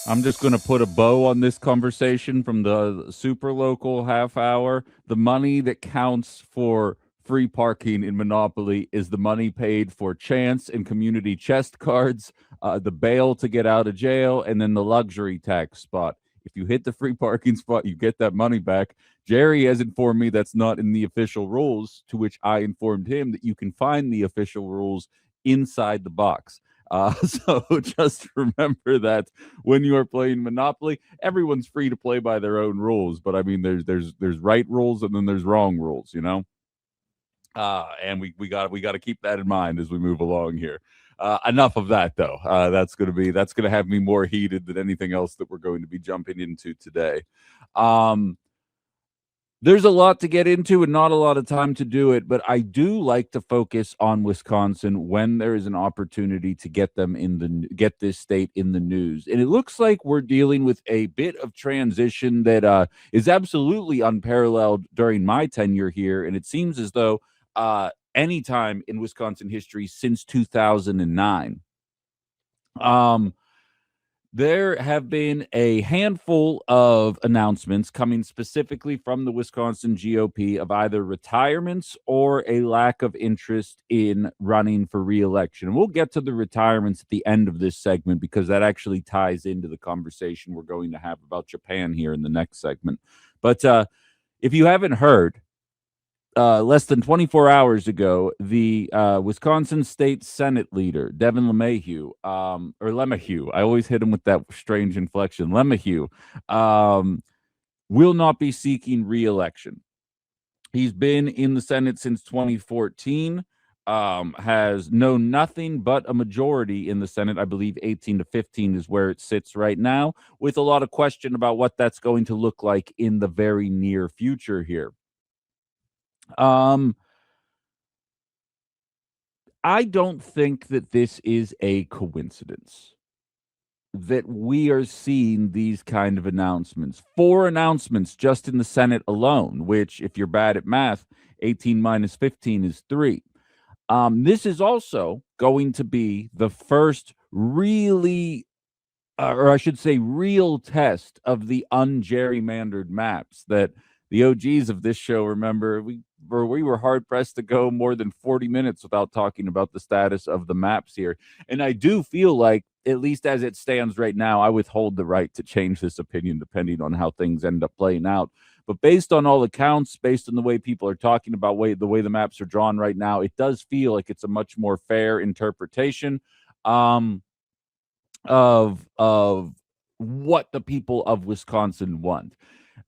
I'm just going to put a bow on this conversation from the super local half hour. The money that counts for free parking in Monopoly is the money paid for chance and community chest cards, the bail to get out of jail, and then the luxury tax spot. If you hit the free parking spot, you get that money back. Jerry has informed me that's not in the official rules, to which I informed him that you can find the official rules inside the box. So just remember that when you are playing Monopoly, everyone's free to play by their own rules. But I mean, there's right rules and then there's wrong rules, you know. And we got to keep that in mind as we move along here. Enough of that, though. That's gonna have me more heated than anything else that we're going to be jumping into today. There's a lot to get into and not a lot of time to do it, but I do like to focus on Wisconsin when there is an opportunity to get this state in the news. And it looks like we're dealing with a bit of transition that is absolutely unparalleled during my tenure here. And it seems as though any time in Wisconsin history since 2009. There have been a handful of announcements coming specifically from the Wisconsin GOP of either retirements or a lack of interest in running for re-election. And we'll get to the retirements at the end of this segment because that actually ties into the conversation we're going to have about Japan here in the next segment. But if you haven't heard, less than 24 hours ago, the Wisconsin State Senate leader, Devlin LeMahieu, or LeMahieu, I always hit him with that strange inflection, LeMahieu, will not be seeking re-election. He's been in the Senate since 2014, has known nothing but a majority in the Senate. I believe 18-15 is where it sits right now, with a lot of question about what that's going to look like in the very near future here. I don't think that this is a coincidence that we are seeing these kind of announcements. 4 announcements just in the Senate alone, which, if you're bad at math, 18 minus 15 is 3. This is also going to be the first really, or I should say, real test of the ungerrymandered maps that the OGs of this show remember. We were hard-pressed to go more than 40 minutes without talking about the status of the maps here. And I do feel like, at least as it stands right now, I withhold the right to change this opinion depending on how things end up playing out. But based on all accounts, based on the way people are talking about the way the maps are drawn right now, it does feel like it's a much more fair interpretation of what the people of Wisconsin want.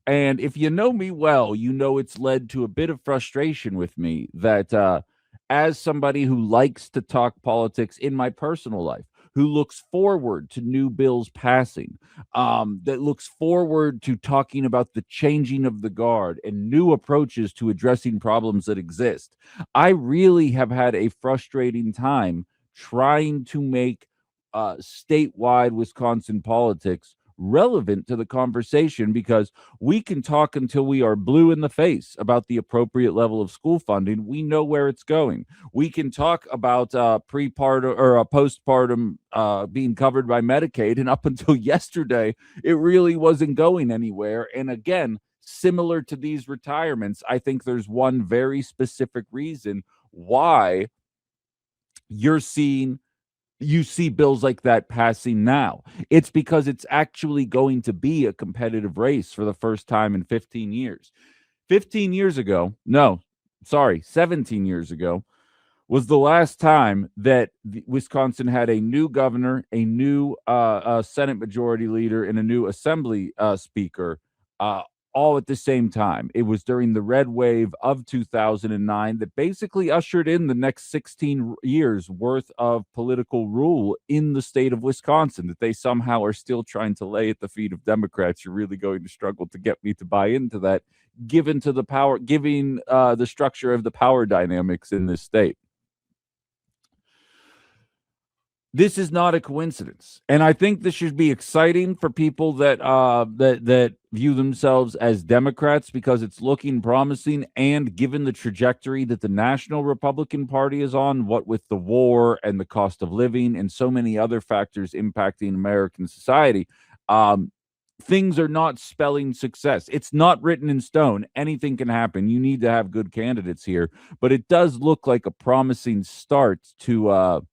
And if you know me well, you know it's led to a bit of frustration with me that as somebody who likes to talk politics in my personal life, who looks forward to new bills passing, that looks forward to talking about the changing of the guard and new approaches to addressing problems that exist, I really have had a frustrating time trying to make statewide Wisconsin politics relevant to the conversation, because we can talk until we are blue in the face about the appropriate level of school funding. We know where it's going. We can talk about prepartum or postpartum being covered by Medicaid, and up until yesterday, it really wasn't going anywhere. And again, similar to these retirements, I think there's one very specific reason why you see bills like that passing now. It's because it's actually going to be a competitive race for the first time in 15 years. 17 years ago was the last time that Wisconsin had a new governor, a new Senate Majority Leader, and a new Assembly Speaker all at the same time. It was during the red wave of 2009 that basically ushered in the next 16 years worth of political rule in the state of Wisconsin that they somehow are still trying to lay at the feet of Democrats. You're really going to struggle to get me to buy into that, given the structure of the power dynamics in this state. This is not a coincidence, and I think this should be exciting for people that view themselves as Democrats, because it's looking promising. And given the trajectory that the National Republican Party is on, what with the war and the cost of living and so many other factors impacting American society, things are not spelling success. It's not written in stone. Anything can happen. You need to have good candidates here, but it does look like a promising start to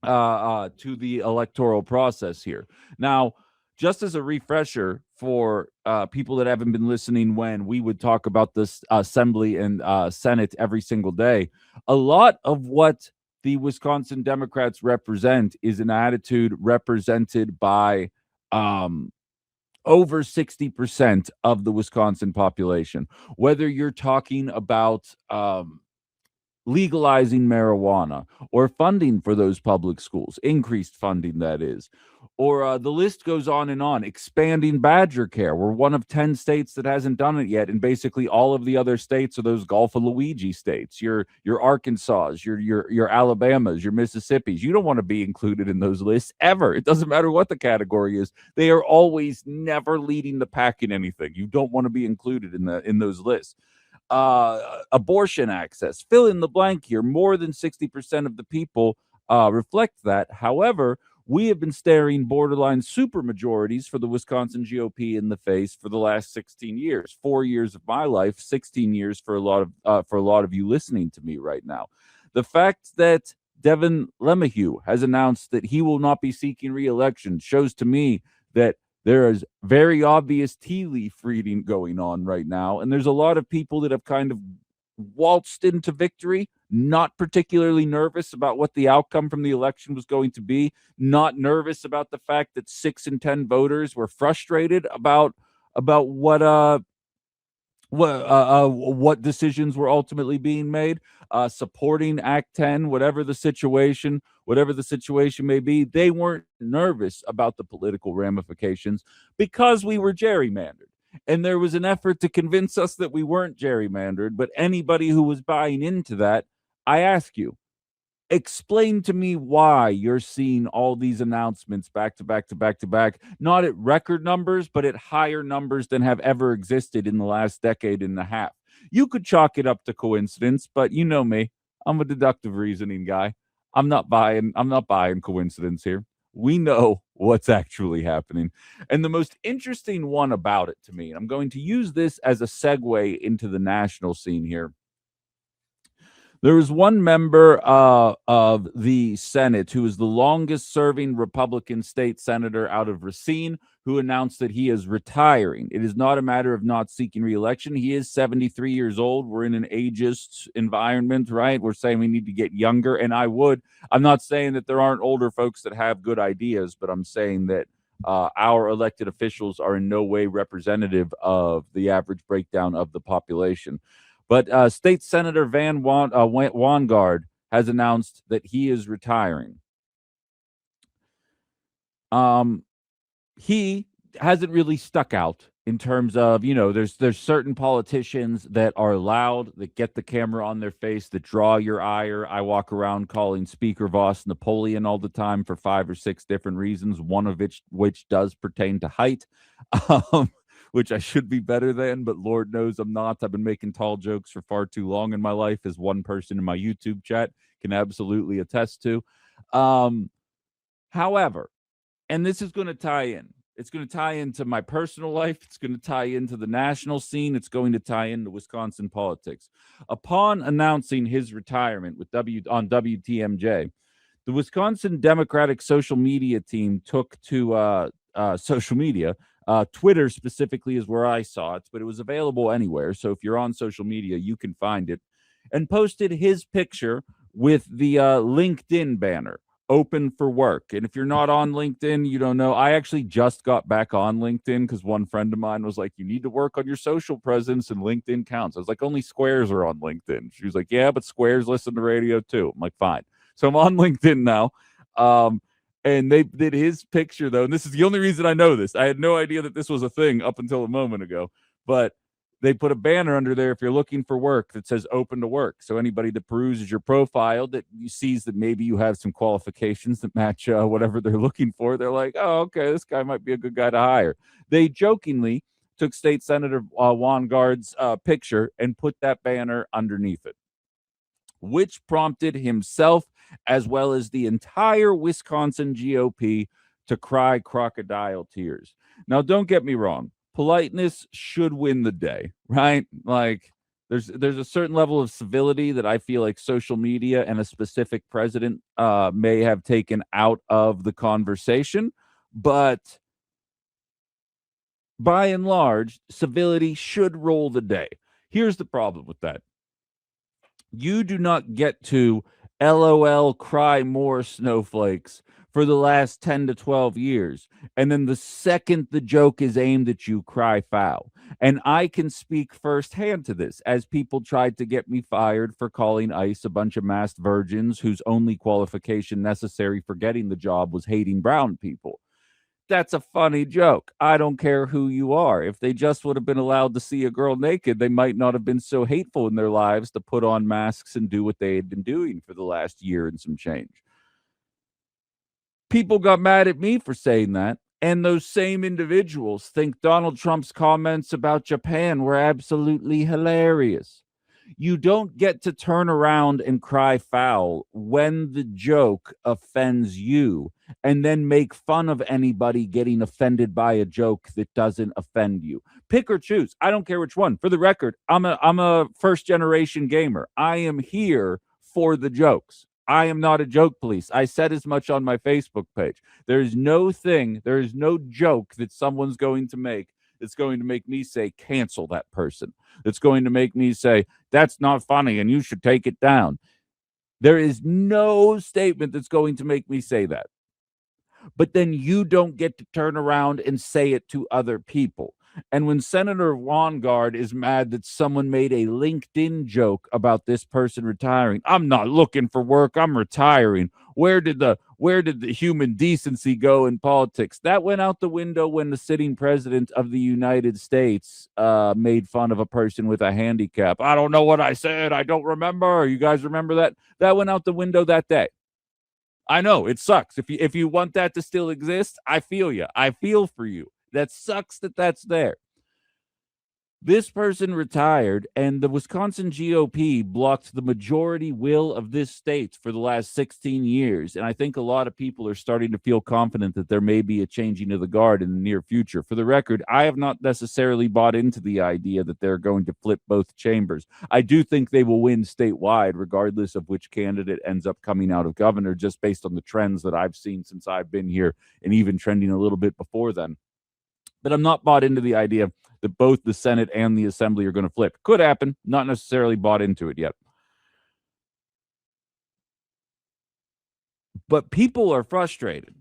the electoral process here. Now, just as a refresher for people that haven't been listening when we would talk about this Assembly and Senate every single day, a lot of what the Wisconsin Democrats represent is an attitude represented by over 60% of the Wisconsin population. Whether you're talking about legalizing marijuana or funding for those public schools, increased funding, that is. Or the list goes on and on. Expanding Badger Care. We're one of 10 states that hasn't done it yet, and basically all of the other states are those Gulf of Luigi states. Your Arkansas, your Alabamas, your Mississippis. You don't want to be included in those lists ever. It doesn't matter what the category is. They are always never leading the pack in anything. You don't want to be included in those lists. Abortion access, fill in the blank here. More than 60% of the people reflect that. However, we have been staring borderline supermajorities for the Wisconsin GOP in the face for the last 16 years. 4 years of my life, 16 years for a lot of you listening to me right now. The fact that Devin LeMahieu has announced that he will not be seeking re-election shows to me that there is very obvious tea leaf reading going on right now. And there's a lot of people that have kind of waltzed into victory, not particularly nervous about what the outcome from the election was going to be, not nervous about the fact that 6 in 10 voters were frustrated about what decisions were ultimately being made, supporting Act 10, whatever the situation may be. They weren't nervous about the political ramifications because we were gerrymandered. And there was an effort to convince us that we weren't gerrymandered. But anybody who was buying into that, I ask you, explain to me why you're seeing all these announcements back to back to back to back, not at record numbers, but at higher numbers than have ever existed in the last decade and a half. You could chalk it up to coincidence, but you know me. I'm a deductive reasoning guy. I'm not buying coincidence here. We know what's actually happening. And the most interesting one about it to me, and I'm going to use this as a segue into the national scene here. There was one member of the Senate who is the longest serving Republican state senator out of Racine, who announced that he is retiring. It is not a matter of not seeking reelection. He is 73 years old. We're in an ageist environment, right? We're saying we need to get younger. And I'm not saying that there aren't older folks that have good ideas, but I'm saying that our elected officials are in no way representative of the average breakdown of the population. But State Senator Van Wangard has announced that he is retiring. He hasn't really stuck out in terms of, there's certain politicians that are loud, that get the camera on their face, that draw your ire. I walk around calling Speaker Voss Napoleon all the time for 5 or 6 different reasons, one of which does pertain to height. Which I should be better than, but Lord knows I'm not. I've been making tall jokes for far too long in my life, as one person in my YouTube chat can absolutely attest to. However, and this is going to tie in. It's going to tie into my personal life. It's going to tie into the national scene. It's going to tie into Wisconsin politics. Upon announcing his retirement on WTMJ, the Wisconsin Democratic social media team took to social media. Twitter specifically is where I saw it, but it was available anywhere. So if you're on social media, you can find it. And posted his picture with the LinkedIn banner, open for work. And if you're not on LinkedIn, you don't know. I actually just got back on LinkedIn because one friend of mine was like, you need to work on your social presence and LinkedIn counts. I was like, only squares are on LinkedIn. She was like, yeah, but squares listen to radio too. I'm like, fine. So I'm on LinkedIn now. And they did his picture, though. And this is the only reason I know this. I had no idea that this was a thing up until a moment ago. But they put a banner under there if you're looking for work that says open to work. So anybody that peruses your profile that sees that maybe you have some qualifications that match whatever they're looking for, they're like, oh, okay, this guy might be a good guy to hire. They jokingly took State Senator Wangard's picture and put that banner underneath it, which prompted himself as well as the entire Wisconsin GOP to cry crocodile tears. Now, don't get me wrong. Politeness should win the day, right? Like there's a certain level of civility that I feel like social media and a specific president may have taken out of the conversation, but by and large, civility should roll the day. Here's the problem with that. You do not get to LOL cry more snowflakes for the last 10 to 12 years. And then the second the joke is aimed at you, cry foul. And I can speak firsthand to this, as people tried to get me fired for calling ICE a bunch of masked virgins whose only qualification necessary for getting the job was hating brown people. That's a funny joke. I don't care who you are. If they just would have been allowed to see a girl naked, they might not have been so hateful in their lives to put on masks and do what they had been doing for the last year and some change. People got mad at me for saying that. And those same individuals think Donald Trump's comments about Japan were absolutely hilarious. You don't get to turn around and cry foul when the joke offends you and then make fun of anybody getting offended by a joke that doesn't offend you. Pick or choose. I don't care which one. For the record, I'm a first generation gamer. I am here for the jokes. I am not a joke police. I said as much on my Facebook page. There is no joke that someone's going to make that's going to make me say cancel that person. That's going to make me say that's not funny and you should take it down. There is no statement that's going to make me say that. But then you don't get to turn around and say it to other people. And when Senator Wangard is mad that someone made a LinkedIn joke about this person retiring, I'm not looking for work, I'm retiring. Where did the human decency go in politics? That went out the window when the sitting president of the United States made fun of a person with a handicap. I don't know what I said. I don't remember. You guys remember that? That went out the window that day. I know it sucks. If you want that to still exist, I feel you. I feel for you. That sucks that that's there. This person retired, and the Wisconsin GOP blocked the majority will of this state for the last 16 years. And I think a lot of people are starting to feel confident that there may be a changing of the guard in the near future. For the record, I have not necessarily bought into the idea that they're going to flip both chambers. I do think they will win statewide, regardless of which candidate ends up coming out of governor, just based on the trends that I've seen since I've been here and even trending a little bit before then. But I'm not bought into the idea that both the Senate and the Assembly are going to flip. Could happen. Not necessarily bought into it yet. But people are frustrated.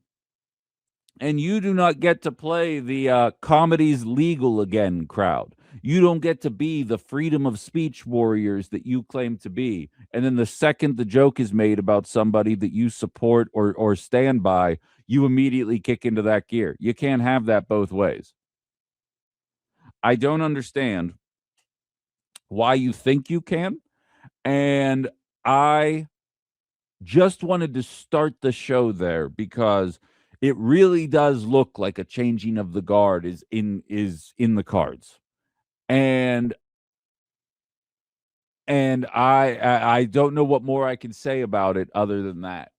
And you do not get to play the comedy's legal again crowd. You don't get to be the freedom of speech warriors that you claim to be. And then the second the joke is made about somebody that you support or stand by, you immediately kick into that gear. You can't have that both ways. I don't understand why you think you can. And I just wanted to start the show there because it really does look like a changing of the guard is in the cards. And I don't know what more I can say about it other than that.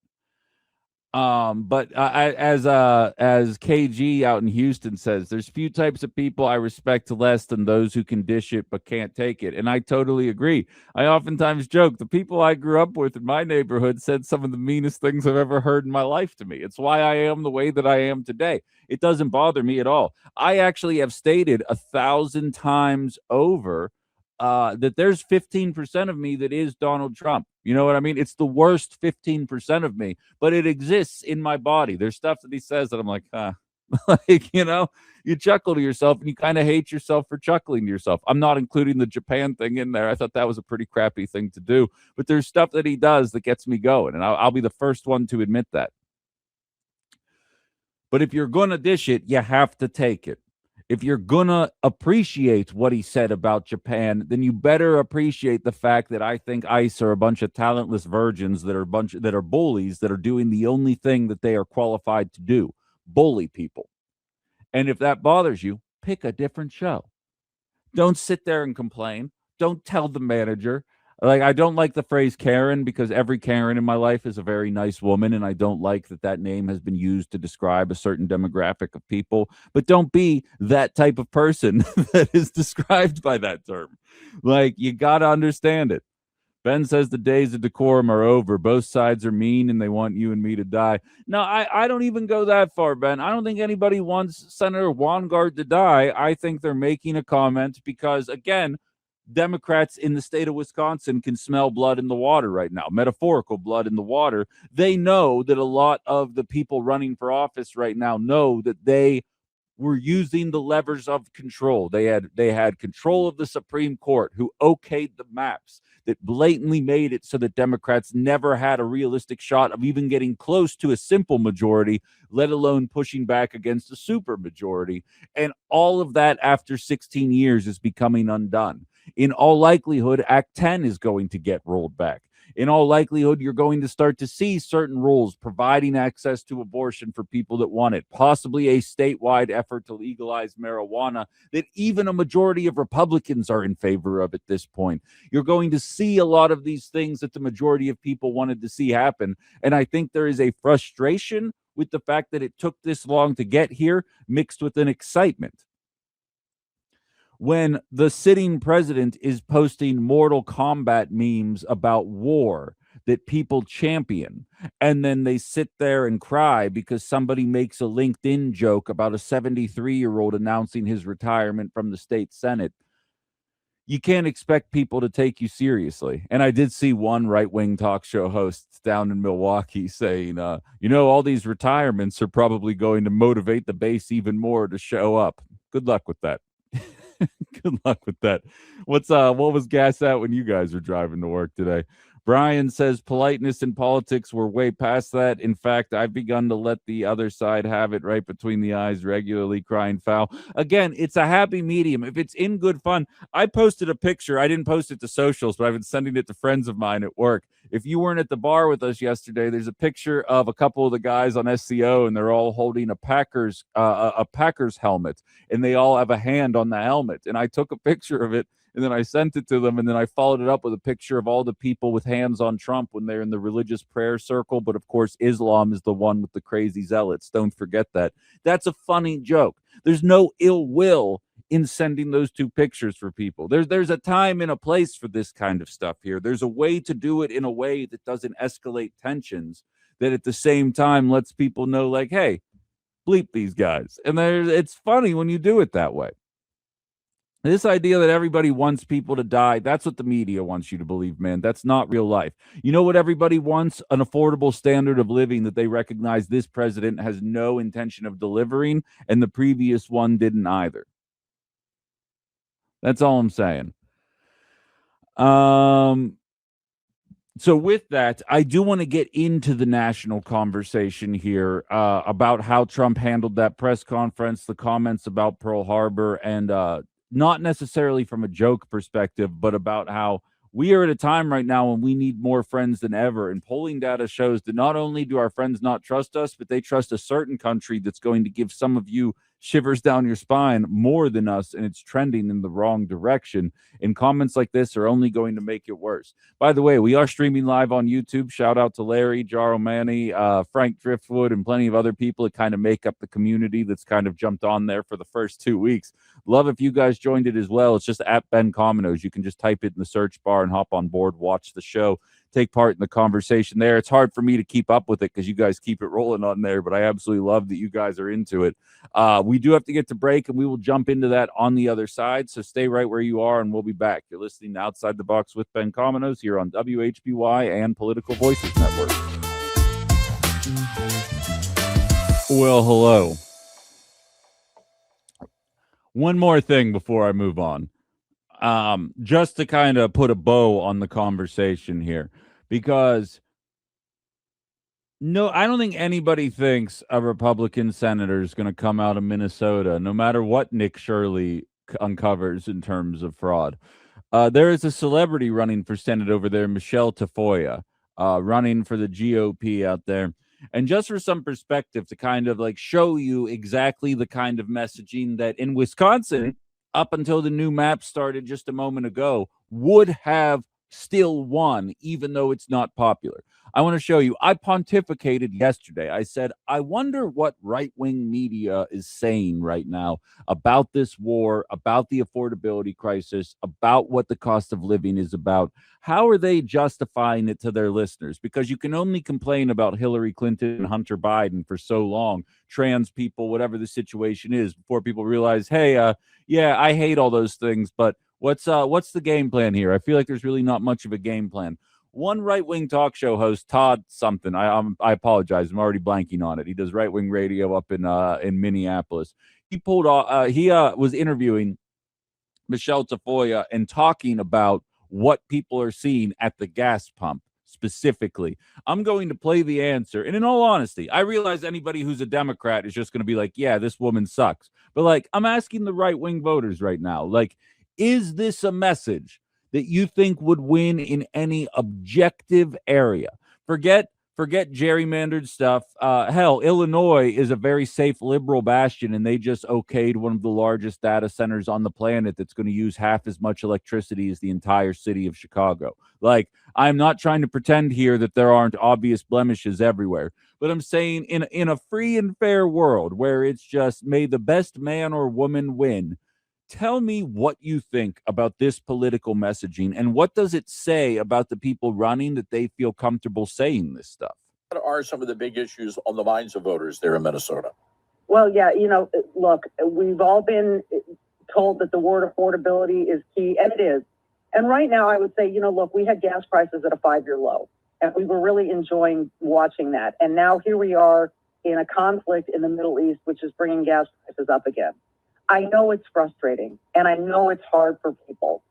But as KG out in Houston says, there's few types of people I respect less than those who can dish it but can't take it. And I totally agree. I oftentimes joke the people I grew up with in my neighborhood said some of the meanest things I've ever heard in my life to me. It's why I am the way that I am today. It doesn't bother me at all. I actually have stated 1,000 times over that there's 15% of me that is Donald Trump. You know what I mean? It's the worst 15% of me, but it exists in my body. There's stuff that he says that I'm like, like, you chuckle to yourself and you kind of hate yourself for chuckling to yourself. I'm not including the Japan thing in there. I thought that was a pretty crappy thing to do, but there's stuff that he does that gets me going, and I'll be the first one to admit that. But if you're going to dish it, you have to take it. If you're going to appreciate what he said about Japan, then you better appreciate the fact that I think ICE are a bunch of talentless virgins that are bullies that are doing the only thing that they are qualified to do, bully people. And if that bothers you, pick a different show. Don't sit there and complain. Don't tell the manager, Like, I don't like the phrase Karen because every Karen in my life is a very nice woman, and I don't like that that name has been used to describe a certain demographic of people. But don't be that type of person that is described by that term. Like, you got to understand it. Ben says the days of decorum are over. Both sides are mean and they want you and me to die. No, I don't even go that far, Ben. I don't think anybody wants Senator Wangard to die. I think they're making a comment because, again, Democrats in the state of Wisconsin can smell blood in the water right now, metaphorical blood in the water. They know that a lot of the people running for office right now know that they were using the levers of control. They had control of the Supreme Court, who okayed the maps that blatantly made it so that Democrats never had a realistic shot of even getting close to a simple majority, let alone pushing back against a super majority. And all of that after 16 years is becoming undone. In all likelihood, Act 10 is going to get rolled back. In all likelihood, you're going to start to see certain rules providing access to abortion for people that want it, possibly a statewide effort to legalize marijuana that even a majority of Republicans are in favor of at this point. You're going to see a lot of these things that the majority of people wanted to see happen. And I think there is a frustration with the fact that it took this long to get here, mixed with an excitement. When the sitting president is posting Mortal Kombat memes about war that people champion, and then they sit there and cry because somebody makes a LinkedIn joke about a 73-year-old announcing his retirement from the state Senate, you can't expect people to take you seriously. And I did see one right-wing talk show host down in Milwaukee saying, all these retirements are probably going to motivate the base even more to show up. Good luck with that. Good luck with that. What was gas at when you guys were driving to work today? Brian says politeness in politics, we're way past that. In fact, I've begun to let the other side have it right between the eyes, regularly crying foul. Again, it's a happy medium. If it's in good fun, I posted a picture. I didn't post it to socials, but I've been sending it to friends of mine at work. If you weren't at the bar with us yesterday, there's a picture of a couple of the guys on SCO, and they're all holding a Packers helmet, and they all have a hand on the helmet. And I took a picture of it, and then I sent it to them, and then I followed it up with a picture of all the people with hands on Trump when they're in the religious prayer circle. But of course, Islam is the one with the crazy zealots. Don't forget that. That's a funny joke. There's no ill will in sending those two pictures for people. There's a time and a place for this kind of stuff here. There's a way to do it in a way that doesn't escalate tensions, that at the same time lets people know, like, hey, bleep these guys. And it's funny when you do it that way. This idea that everybody wants people to die, that's what the media wants you to believe, man. That's not real life. You know what everybody wants? An affordable standard of living that they recognize this president has no intention of delivering, and the previous one didn't either. That's all I'm saying. So with that, I do want to get into the national conversation here about how Trump handled that press conference, the comments about Pearl Harbor, and not necessarily from a joke perspective, but about how we are at a time right now when we need more friends than ever. And polling data shows that not only do our friends not trust us, but they trust a certain country that's going to give some of you shivers down your spine more than us, and it's trending in the wrong direction. And comments like this are only going to make it worse. By the way, we are streaming live on YouTube. Shout out to Larry, Jaro Manny, Frank Driftwood, and plenty of other people that kind of make up the community that's kind of jumped on there for the first 2 weeks. Love if you guys joined it as well. It's just at Ben Cominos. You can just type it in the search bar and hop on board, watch the show, take part in the conversation there. It's hard for me to keep up with it because you guys keep it rolling on there, but I absolutely love that you guys are into it. We do have to get to break, and we will jump into that on the other side, so stay right where you are, and we'll be back. You're listening to Outside the Box with Ben Cominos here on WHBY and Political Voices Network. Well, hello. One more thing before I move on. Just to kind of put a bow on the conversation here, because no, I don't think anybody thinks a Republican senator is going to come out of Minnesota, no matter what Nick Shirley uncovers in terms of fraud. There is a celebrity running for Senate over there, Michelle Tafoya, running for the GOP out there. And just for some perspective to kind of like show you exactly the kind of messaging that in Wisconsin, up until the new map started just a moment ago, would have still won, even though it's not popular. I want to show you. I pontificated yesterday. I said, I wonder what right wing media is saying right now about this war, about the affordability crisis, about what the cost of living is about. How are they justifying it to their listeners? Because you can only complain about Hillary Clinton and Hunter Biden for so long, trans people, whatever the situation is, before people realize, hey, yeah, I hate all those things, but what's the game plan here? I feel like there's really not much of a game plan. One right-wing talk show host, Todd something. I apologize. I'm already blanking on it. He does right-wing radio up in Minneapolis. He pulled off. He was interviewing Michelle Tafoya and talking about what people are seeing at the gas pump specifically. I'm going to play the answer. And in all honesty, I realize anybody who's a Democrat is just going to be like, yeah, this woman sucks. But like, I'm asking the right-wing voters right now, like, is this a message that you think would win in any objective area? Forget gerrymandered stuff. Hell, Illinois is a very safe liberal bastion, and they just okayed one of the largest data centers on the planet that's going to use half as much electricity as the entire city of Chicago. Like, I'm not trying to pretend here that there aren't obvious blemishes everywhere, but I'm saying in a free and fair world where it's just may the best man or woman win. Tell me what you think about this political messaging, and what does it say about the people running that they feel comfortable saying this stuff? What are some of the big issues on the minds of voters there in Minnesota? Well, yeah, look, we've all been told that the word affordability is key, and it is. And right now, I would say, look, we had gas prices at a 5-year low, and we were really enjoying watching that. And now here we are in a conflict in the Middle East, which is bringing gas prices up again. I know it's frustrating, and I know it's hard for people.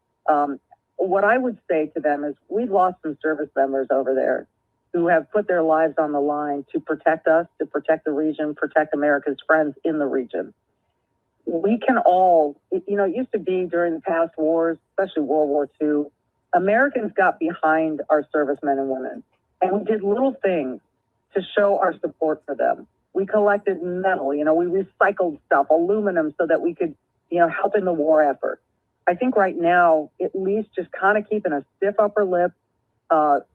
What I would say to them is we've lost some service members over there who have put their lives on the line to protect us, to protect the region, protect America's friends in the region. We can all, it used to be during the past wars, especially World War II, Americans got behind our servicemen and women, and we did little things to show our support for them. We collected metal, we recycled stuff, aluminum, so that we could, help in the war effort. I think right now, at least just kind of keeping a stiff upper lip.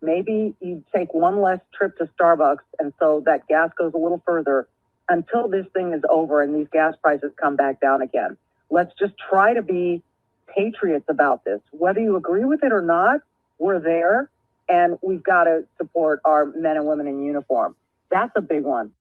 Maybe you take one less trip to Starbucks, and so that gas goes a little further until this thing is over and these gas prices come back down again. Let's just try to be patriots about this. Whether you agree with it or not, we're there, and we've got to support our men and women in uniform. That's a big one.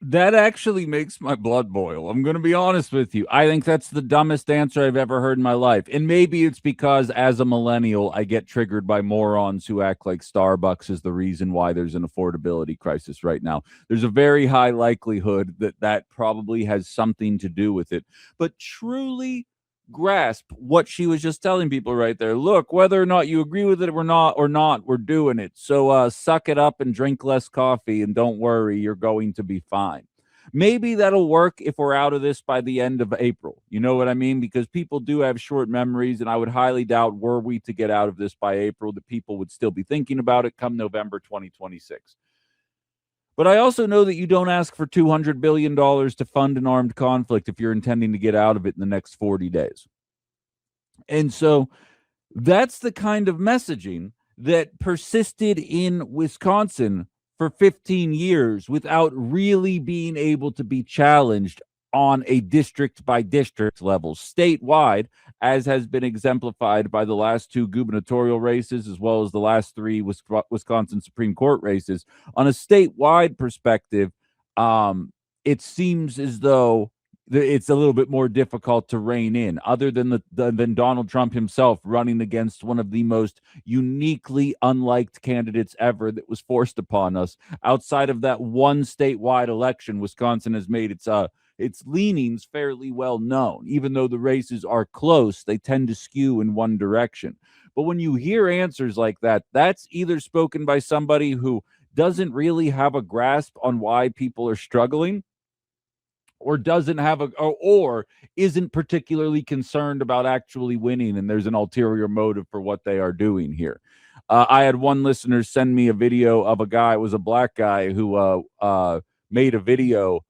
That actually makes my blood boil. I'm going to be honest with you. I think that's the dumbest answer I've ever heard in my life. And maybe it's because as a millennial, I get triggered by morons who act like Starbucks is the reason why there's an affordability crisis right now. There's a very high likelihood that that probably has something to do with it. But truly grasp what she was just telling people right there. Look, whether or not you agree with it or not, we're doing it. So suck it up and drink less coffee, and don't worry, you're going to be fine. Maybe that'll work if we're out of this by the end of April. You know what I mean? Because people do have short memories, and I would highly doubt, were we to get out of this by April, that people would still be thinking about it come November 2026. But I also know that you don't ask for $200 billion to fund an armed conflict if you're intending to get out of it in the next 40 days. And so that's the kind of messaging that persisted in Wisconsin for 15 years without really being able to be challenged on a district by district level. Statewide, as has been exemplified by the last 2 gubernatorial races, as well as the last 3 Wisconsin Supreme Court races, on a statewide perspective, it seems as though it's a little bit more difficult to rein in, other than than Donald Trump himself running against one of the most uniquely unliked candidates ever that was forced upon us. Outside of that one statewide election, Wisconsin has made its leanings fairly well known. Even though the races are close, they tend to skew in one direction. But when you hear answers like that, that's either spoken by somebody who doesn't really have a grasp on why people are struggling, or doesn't have or isn't particularly concerned about actually winning, and there's an ulterior motive for what they are doing here. I had one listener send me a video of a guy, it was a black guy, who made a video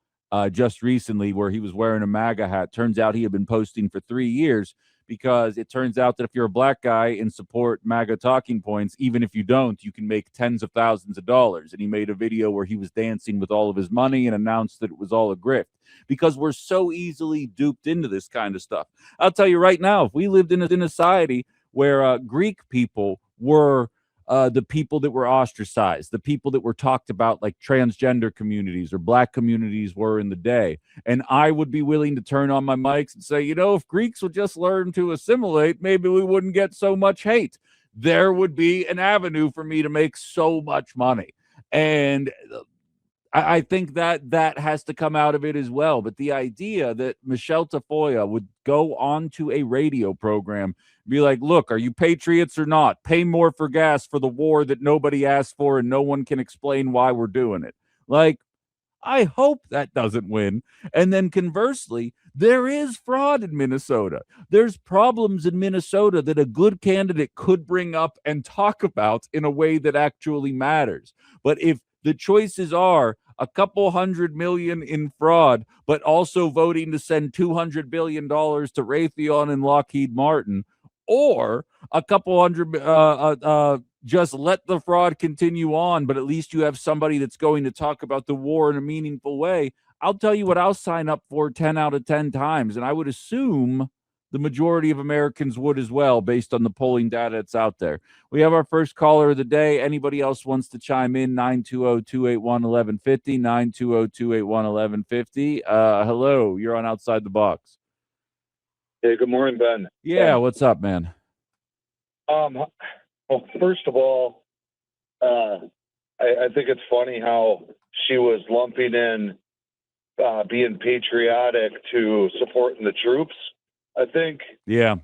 just recently where he was wearing a MAGA hat. Turns out he had been posting for 3 years because it turns out that if you're a black guy and support MAGA talking points, even if you don't, you can make tens of thousands of dollars. And he made a video where he was dancing with all of his money and announced that it was all a grift, because we're so easily duped into this kind of stuff. I'll tell you right now, if we lived in a society where Greek people were the people that were ostracized, the people that were talked about like transgender communities or black communities were in the day, and I would be willing to turn on my mics and say, if Greeks would just learn to assimilate, maybe we wouldn't get so much hate. There would be an avenue for me to make so much money. And I think that has to come out of it as well. But the idea that Michelle Tafoya would go onto a radio program, be like, look, are you patriots or not? Pay more for gas for the war that nobody asked for and no one can explain why we're doing it. Like, I hope that doesn't win. And then conversely, there is fraud in Minnesota. There's problems in Minnesota that a good candidate could bring up and talk about in a way that actually matters. But if the choices are a couple $100 million in fraud, but also voting to send $200 billion to Raytheon and Lockheed Martin, or a couple hundred, just let the fraud continue on, but at least you have somebody that's going to talk about the war in a meaningful way, I'll tell you what I'll sign up for 10 out of 10 times. And I would assume the majority of Americans would as well, based on the polling data that's out there. We have our first caller of the day. Anybody else wants to chime in? 920-281-1150, 920-281-1150. Hello, you're on Outside the Box. Hey, good morning, Ben. Yeah, what's up, man? Well, first of all, I think it's funny how she was lumping in being patriotic to supporting the troops. I think, yeah,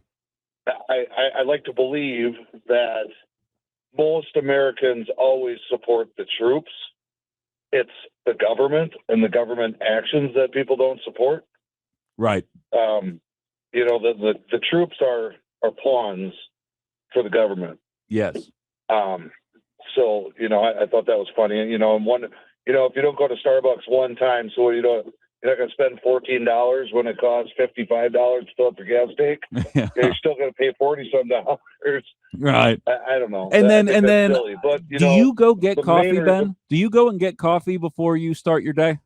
I like to believe that most Americans always support the troops. It's the government and the government actions that people don't support. Right. The troops are pawns for the government. Yes. So, I thought that was funny. And, and one, if you don't go to Starbucks one time, so you're not going to spend $14 when it costs $55 to fill up your gas tank. Yeah. You're still going to pay $40-some. Right. I don't know. And then silly. But, do you go get coffee, Ben? Do you go and get coffee before you start your day?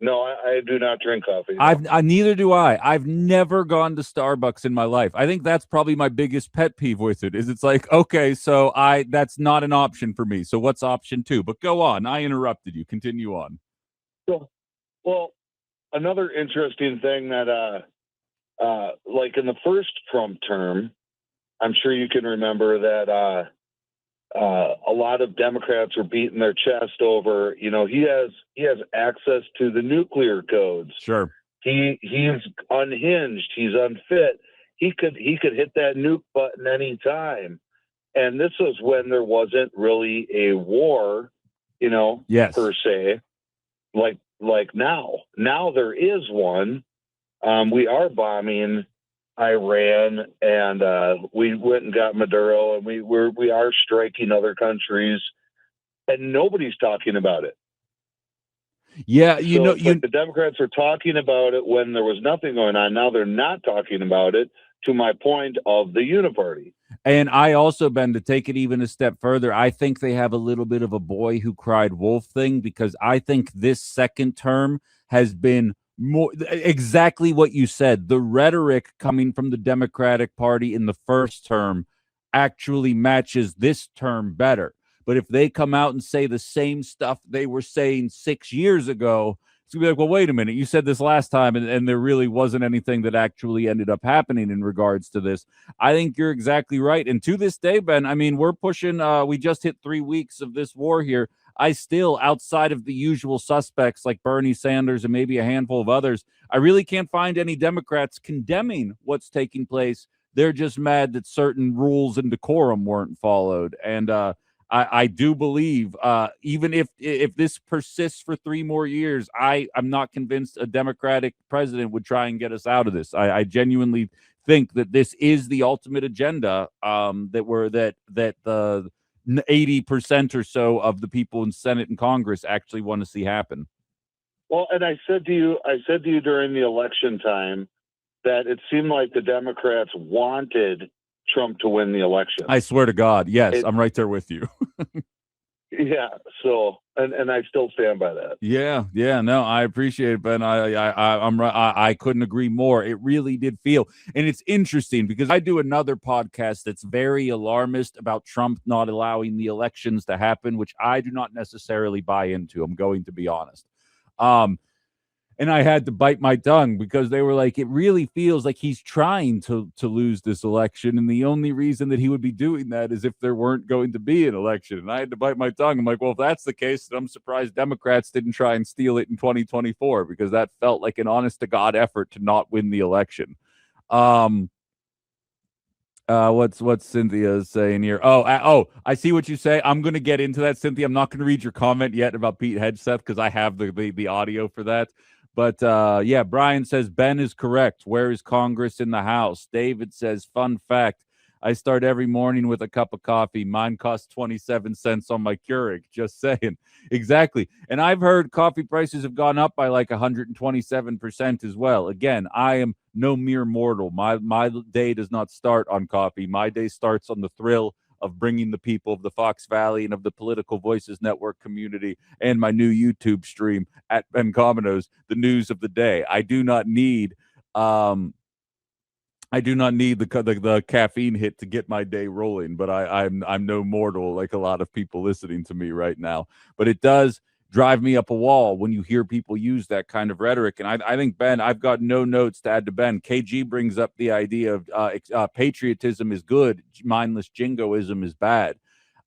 No, I do not drink coffee. No. Neither do I. I've never gone to Starbucks in my life. I think that's probably my biggest pet peeve with it. Is it's like, okay, so that's not an option for me. So what's option 2? But go on. I interrupted you. Continue on. Well, another interesting thing that, like in the first Trump term, I'm sure you can remember that a lot of Democrats are beating their chest over, he has access to the nuclear codes. Sure. He's unhinged. He's unfit. He could hit that nuke button anytime. And this was when there wasn't really a war, yes, per se, like now. Now there is one. We are bombing Iran, and we went and got Maduro, and we are striking other countries, and nobody's talking about it. Yeah, the Democrats were talking about it when there was nothing going on. Now they're not talking about it, to my point of the uniparty. And I also, Ben, to take it even a step further, I think they have a little bit of a boy who cried wolf thing, because I think this second term has been more exactly what you said. The rhetoric coming from the Democratic Party in the first term actually matches this term better. But if they come out and say the same stuff they were saying 6 years ago, it's gonna be like, well, wait a minute, you said this last time, and there really wasn't anything that actually ended up happening in regards to this. I think you're exactly right. And to this day, Ben, I mean, we're pushing, we just hit 3 weeks of this war here. I still, outside of the usual suspects like Bernie Sanders and maybe a handful of others, I really can't find any Democrats condemning what's taking place. They're just mad that certain rules and decorum weren't followed. And I do believe, even if this persists for 3 more years, I'm not convinced a Democratic president would try and get us out of this. I genuinely think that this is the ultimate agenda, that the 80% or so of the people in Senate and Congress actually want to see happen. Well, and I said to you during the election time, that it seemed like the Democrats wanted Trump to win the election. I swear to God, yes, It- I'm right there with you. Yeah. So, and I still stand by that. Yeah, no, I appreciate it, Ben. I'm right. I couldn't agree more. It really did feel, and it's interesting because I do another podcast that's very alarmist about Trump not allowing the elections to happen, which I do not necessarily buy into. I'm going to be honest. And I had to bite my tongue because they were like, it really feels like he's trying to lose this election. And the only reason that he would be doing that is if there weren't going to be an election. And I had to bite my tongue. I'm like, well, if that's the case, then I'm surprised Democrats didn't try and steal it in 2024 because that felt like an honest to God effort to not win the election. What's Cynthia saying here? I see what you say. I'm going to get into that, Cynthia. I'm not going to read your comment yet about Pete Hegseth because I have the audio for that. But yeah, Brian says Ben is correct. Where is Congress in the House? David says, fun fact, I start every morning with a cup of coffee. Mine costs 27 cents on my Keurig. Just saying. Exactly. And I've heard coffee prices have gone up by like 127% as well. Again, I am no mere mortal. My day does not start on coffee. My day starts on the thrill of bringing the people of the Fox Valley and of the Political Voices Network community and my new YouTube stream at Ben Cominos, the news of the day. I do not need the caffeine hit to get my day rolling, but I'm no mortal like a lot of people listening to me right now. But it does drive me up a wall when you hear people use that kind of rhetoric. And I think, Ben, I've got no notes to add to Ben. KG brings up the idea of patriotism is good, mindless jingoism is bad.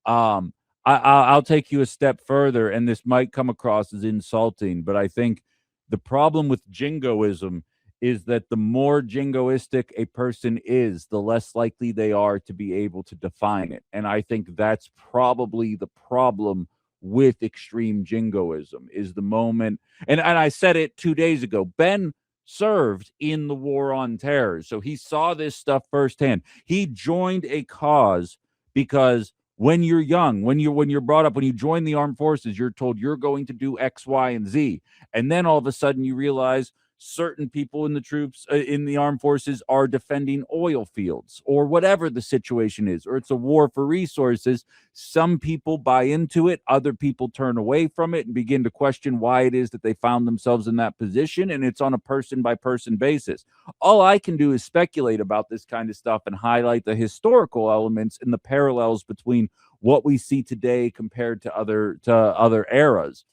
I'll take you a step further, and this might come across as insulting, but I think the problem with jingoism is that the more jingoistic a person is, the less likely they are to be able to define it. And I think that's probably the problem with extreme jingoism is the moment. And I said it 2 days ago. Ben served in the war on terror, so he saw this stuff firsthand. He joined a cause because when you're young, when you're brought up, when you join the armed forces, you're told you're going to do X, Y, and Z. And then all of a sudden you realize certain people in the troops in the armed forces are defending oil fields or whatever the situation is, or it's a war for resources. Some people buy into it. Other people turn away from it and begin to question why it is that they found themselves in that position. And it's on a person by person basis. All I can do is speculate about this kind of stuff and highlight the historical elements and the parallels between what we see today compared to other eras.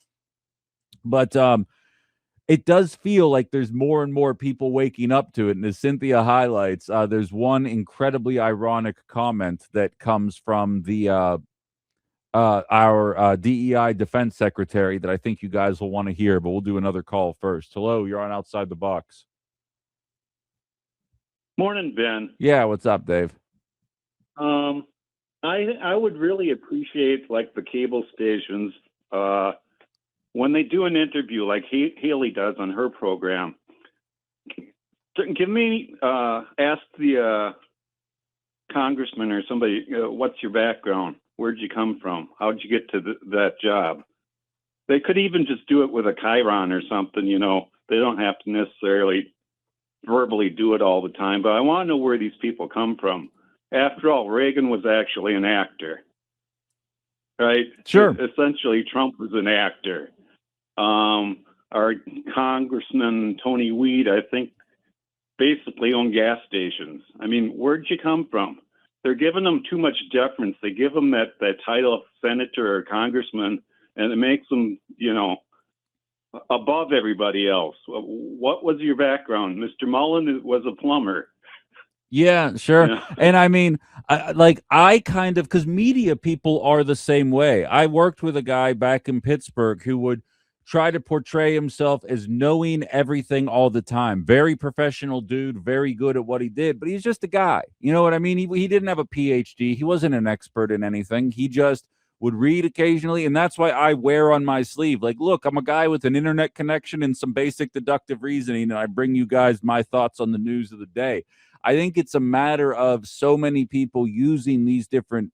But it does feel like there's more and more people waking up to it. And as Cynthia highlights, there's one incredibly ironic comment that comes from our DEI defense secretary that I think you guys will want to hear, but we'll do another call first. Hello, you're on Outside the Box. Morning, Ben. Yeah, what's up, Dave? I would really appreciate like the cable stations when they do an interview like Haley does on her program. Ask the congressman or somebody, what's your background? Where'd you come from? How'd you get to that job? They could even just do it with a chyron or something, you know. They don't have to necessarily verbally do it all the time, but I want to know where these people come from. After all, Reagan was actually an actor, right? Sure. Essentially, Trump was an actor. Our Congressman Tony Weed, I think, basically owned gas stations. I mean, where'd you come from? They're giving them too much deference. They give them that title of senator or congressman, and it makes them, you know, above everybody else. What was your background? Mr. Mullen was a plumber. Yeah, sure. Yeah. And I mean, I kind of, because media people are the same way. I worked with a guy back in Pittsburgh who would try to portray himself as knowing everything all the time. Very professional dude, very good at what he did, but he's just a guy. You know what I mean? He didn't have a PhD. He wasn't an expert in anything. He just would read occasionally, and that's why I wear on my sleeve, like, look, I'm a guy with an internet connection and some basic deductive reasoning, and I bring you guys my thoughts on the news of the day. I think it's a matter of so many people using these different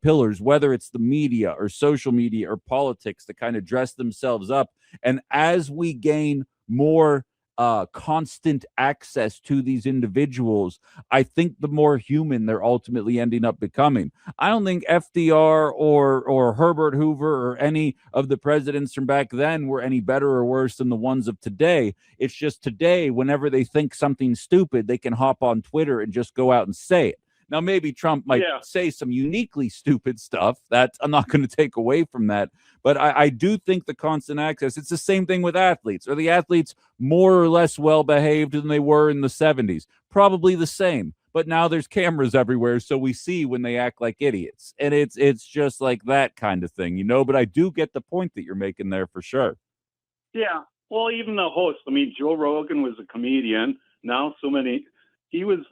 pillars, whether it's the media or social media or politics, to kind of dress themselves up. And as we gain more constant access to these individuals, I think the more human they're ultimately ending up becoming. I don't think FDR or Herbert Hoover or any of the presidents from back then were any better or worse than the ones of today. It's just today, whenever they think something stupid, they can hop on Twitter and just go out and say it. Now, maybe Trump might say some uniquely stupid stuff that I'm not going to take away from that. But I do think the constant access, it's the same thing with athletes. Are the athletes more or less well-behaved than they were in the 70s? Probably the same. But now there's cameras everywhere, so we see when they act like idiots. And it's just like that kind of thing, you know? But I do get the point that you're making there for sure. Yeah. Well, even the host, I mean, Joe Rogan was a comedian. Now so many... He was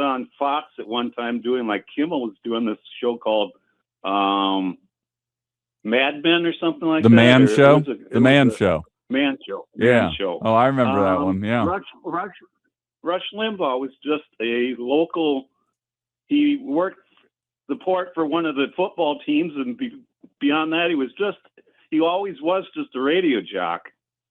on Fox at one time doing, like, Kimmel was doing this show called Mad Men or something like that. The Man Show? The Man Show. Man Show. Oh, I remember that one, yeah. Rush Limbaugh was just a local, he worked the port for one of the football teams, and beyond that, he always was just a radio jock.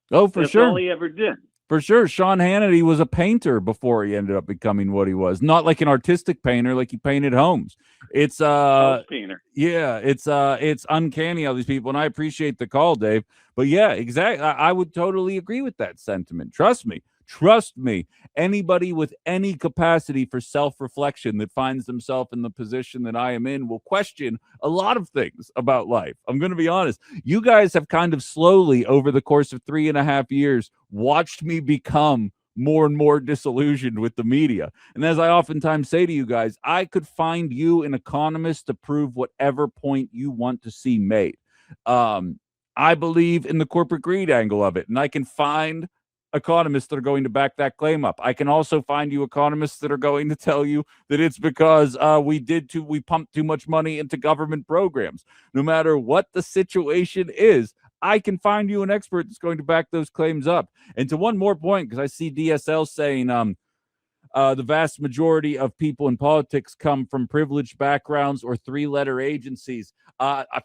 Oh, for That's sure. all he ever did. For sure. Sean Hannity was a painter before he ended up becoming what he was. Not like an artistic painter, like he painted homes. It's house painter. Yeah, it's uncanny how these people, and I appreciate the call, Dave. But yeah, exactly. I would totally agree with that sentiment. Trust me, anybody with any capacity for self-reflection that finds themselves in the position that I am in will question a lot of things about life. I'm going to be honest. You guys have kind of slowly, over the course of 3.5 years, watched me become more and more disillusioned with the media. And as I oftentimes say to you guys, I could find you an economist to prove whatever point you want to see made. I believe in the corporate greed angle of it, and I can find economists that are going to back that claim up. I can also find you economists that are going to tell you that it's because we pumped too much money into government programs. No matter what the situation is, I can find you an expert that's going to back those claims up. And to one more point, because I see DSL saying the vast majority of people in politics come from privileged backgrounds or three-letter agencies.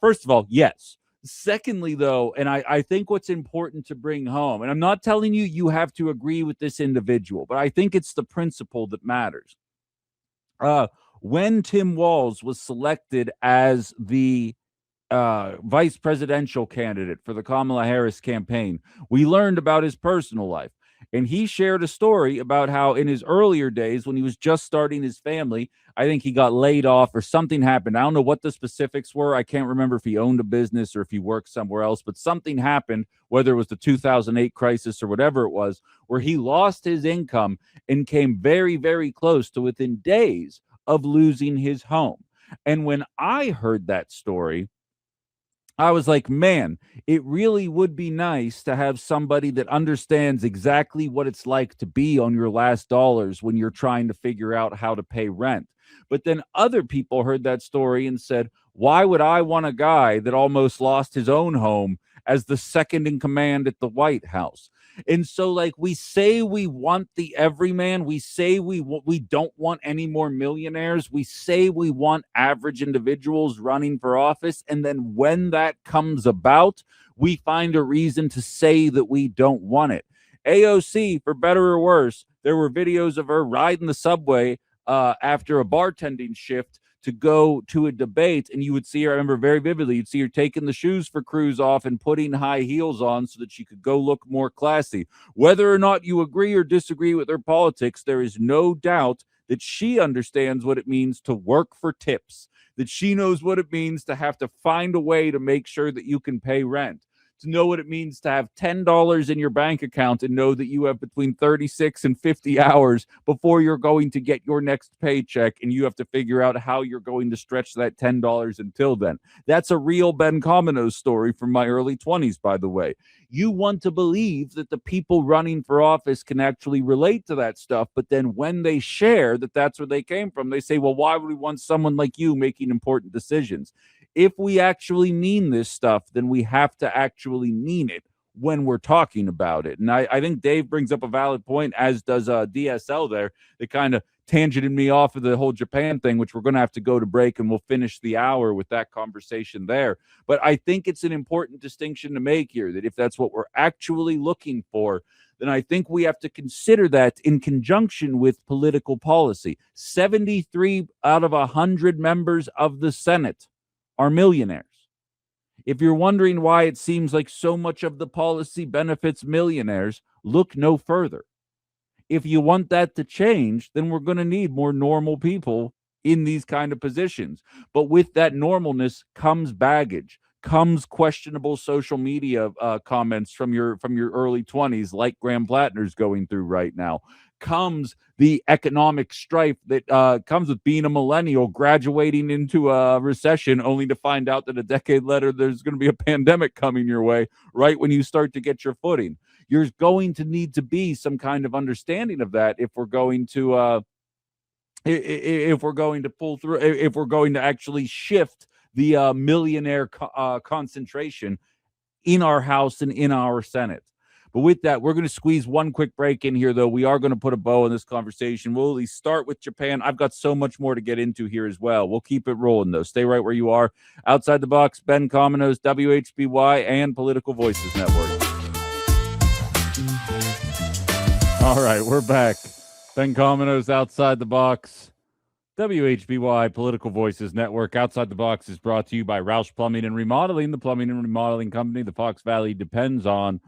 First of all, yes. Secondly, though, and I think what's important to bring home, and I'm not telling you have to agree with this individual, but I think it's the principle that matters. When Tim Walz was selected as the vice presidential candidate for the Kamala Harris campaign, we learned about his personal life. And he shared a story about how in his earlier days, when he was just starting his family, I think he got laid off or something happened. I don't know what the specifics were. I can't remember if he owned a business or if he worked somewhere else, but something happened, whether it was the 2008 crisis or whatever it was, where he lost his income and came very, very close to within days of losing his home. And when I heard that story, I was like, man, it really would be nice to have somebody that understands exactly what it's like to be on your last dollars when you're trying to figure out how to pay rent. But then other people heard that story and said, why would I want a guy that almost lost his own home as the second in command at the White House? And so, like, we say we want the everyman. We say we don't want any more millionaires. We say we want average individuals running for office. And then when that comes about, we find a reason to say that we don't want it. AOC, for better or worse, there were videos of her riding the subway after a bartending shift to go to a debate, and you would see her, I remember very vividly, you'd see her taking the shoes for Cruz off and putting high heels on so that she could go look more classy. Whether or not you agree or disagree with her politics, there is no doubt that she understands what it means to work for tips, that she knows what it means to have to find a way to make sure that you can pay rent, to know what it means to have $10 in your bank account and know that you have between 36 and 50 hours before you're going to get your next paycheck, and you have to figure out how you're going to stretch that $10 until then. That's a real Ben Comino story from my early 20s, by the way. You want to believe that the people running for office can actually relate to that stuff, but then when they share that that's where they came from, they say, well, why would we want someone like you making important decisions? If we actually mean this stuff, then we have to actually mean it when we're talking about it. And I think Dave brings up a valid point, as does DSL there. They kind of tangented me off of the whole Japan thing, which we're going to have to go to break, and we'll finish the hour with that conversation there. But I think it's an important distinction to make here, that if that's what we're actually looking for, then I think we have to consider that in conjunction with political policy. 73 out of 100 members of the Senate are millionaires. If you're wondering why it seems like so much of the policy benefits millionaires, look no further. If you want that to change, then we're going to need more normal people in these kind of positions. But with that normalness comes baggage, comes questionable social media comments from your early 20s, like Graham Plattner's going through right now. Comes the economic strife that comes with being a millennial, graduating into a recession, only to find out that a decade later there's going to be a pandemic coming your way right when you start to get your footing. You're going to need to be some kind of understanding of that if we're going to pull through, if we're going to actually shift the millionaire concentration in our House and in our Senate. But with that, we're going to squeeze one quick break in here, though. We are going to put a bow on this conversation. We'll at least start with Japan. I've got so much more to get into here as well. We'll keep it rolling, though. Stay right where you are. Outside the Box, Ben Cominos, WHBY, and Political Voices Network. All right, we're back. Ben Cominos, Outside the Box, WHBY, Political Voices Network. Outside the Box is brought to you by Roush Plumbing and Remodeling, the plumbing and remodeling company the Fox Valley depends on.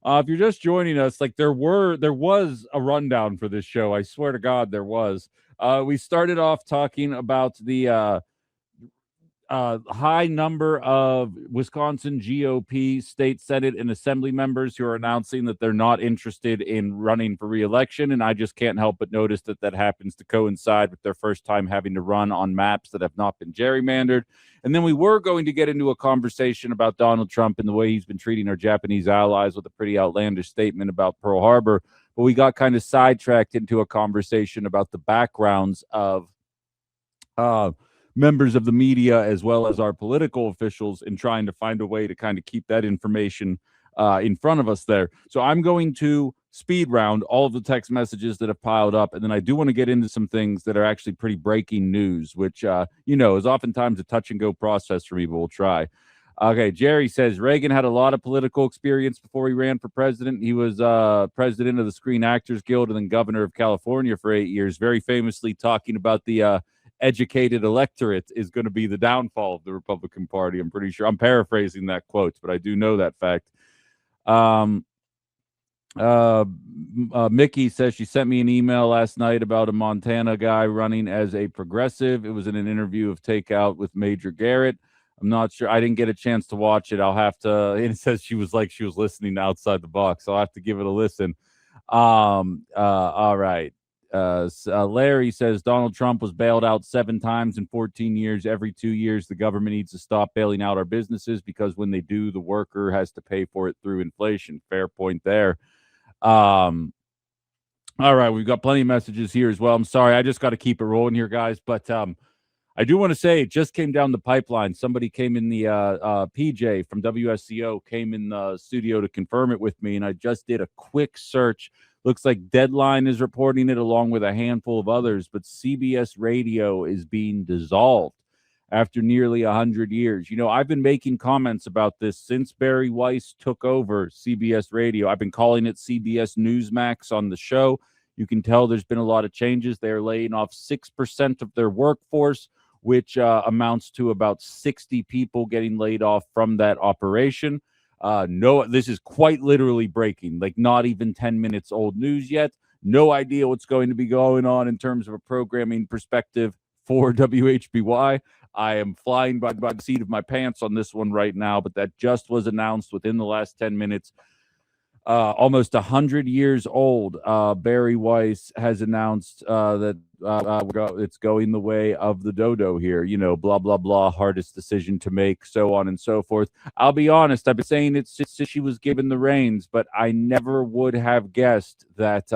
If you're just joining us, like there was a rundown for this show. I swear to God, there was. We started off talking about the high number of Wisconsin GOP state Senate and Assembly members who are announcing that they're not interested in running for re-election. And I just can't help but notice that happens to coincide with their first time having to run on maps that have not been gerrymandered. And then we were going to get into a conversation about Donald Trump and the way he's been treating our Japanese allies with a pretty outlandish statement about Pearl Harbor. But we got kind of sidetracked into a conversation about the backgrounds of members of the media as well as our political officials in trying to find a way to kind of keep that information in front of us there. So I'm going to speed round all of the text messages that have piled up, and then I do want to get into some things that are actually pretty breaking news, which is oftentimes a touch and go process for me, but we'll try. Okay, Jerry says Reagan had a lot of political experience before he ran for president. He was president of the Screen Actors Guild and then governor of California for 8 years, very famously talking about the educated electorate is going to be the downfall of the Republican Party. I'm pretty sure I'm paraphrasing that quote, but I do know that fact. Mickey says she sent me an email last night about a Montana guy running as a progressive. It was in an interview of Takeout with Major Garrett. I'm not sure. I didn't get a chance to watch it. I'll have to. It says she was listening to Outside the Box. So I'll have to give it a listen. All right. Larry says Donald Trump was bailed out 7 times in 14 years. Every 2 years, the government needs to stop bailing out our businesses because when they do, the worker has to pay for it through inflation. Fair point there. All right, we've got plenty of messages here as well. I'm sorry, I just got to keep it rolling here, guys. But I do want to say it just came down the pipeline. Somebody came in the PJ from WSCO came in the studio to confirm it with me, and I just did a quick search. Looks like Deadline is reporting it along with a handful of others, but CBS Radio is being dissolved after nearly 100 years. You know, I've been making comments about this since Barry Weiss took over CBS Radio. I've been calling it CBS Newsmax on the show. You can tell there's been a lot of changes. They're laying off 6% of their workforce, which amounts to about 60 people getting laid off from that operation. No, this is quite literally breaking, like not even 10 minutes old news yet. No idea what's going to be going on in terms of a programming perspective for WHBY. I am flying by the seat of my pants on this one right now, but that just was announced within the last 10 minutes. Almost 100 years old, Barry Weiss has announced that it's going the way of the dodo here. You know, blah, blah, blah, hardest decision to make, so on and so forth. I'll be honest, I've been saying it since she was given the reins, but I never would have guessed that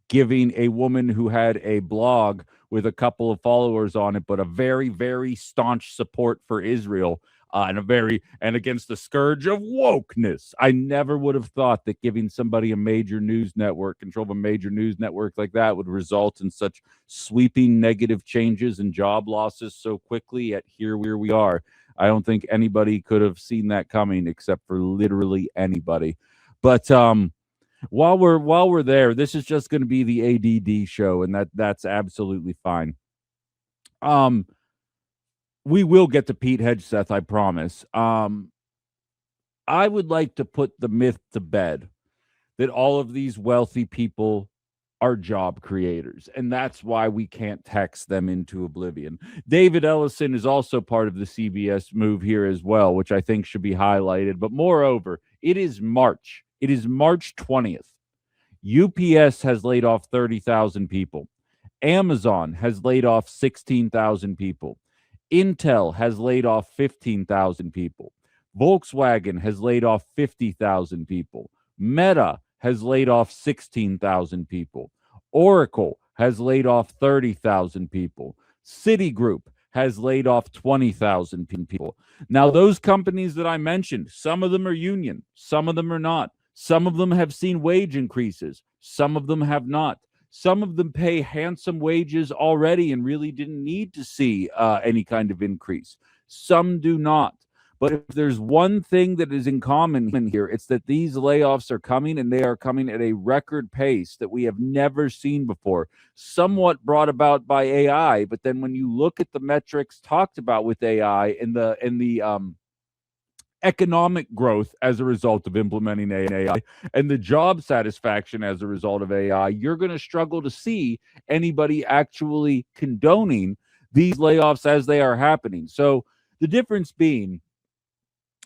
giving a woman who had a blog with a couple of followers on it, but a very, very staunch support for Israel, and against the scourge of wokeness. I never would have thought that giving somebody a major news network, control of a major news network like that would result in such sweeping negative changes and job losses so quickly, yet here we are. I don't think anybody could have seen that coming except for literally anybody. But while we're there, this is just going to be the ADD show, and that's absolutely fine. We will get to Pete Hegseth, I promise. I would like to put the myth to bed that all of these wealthy people are job creators, and that's why we can't tax them into oblivion. David Ellison is also part of the CBS move here as well, which I think should be highlighted. But moreover, it is March. It is March 20th. UPS has laid off 30,000 people. Amazon has laid off 16,000 people. Intel has laid off 15,000 people. Volkswagen has laid off 50,000 people. Meta has laid off 16,000 people. Oracle has laid off 30,000 people. Citigroup has laid off 20,000 people. Now, those companies that I mentioned, some of them are union, some of them are not. Some of them have seen wage increases. Some of them have not. Some of them pay handsome wages already and really didn't need to see any kind of increase. Some do not. But if there's one thing that is in common here, it's that these layoffs are coming, and they are coming at a record pace that we have never seen before, somewhat brought about by AI. But then when you look at the metrics talked about with AI and the economic growth as a result of implementing AI and the job satisfaction as a result of AI, you're going to struggle to see anybody actually condoning these layoffs as they are happening. So the difference being,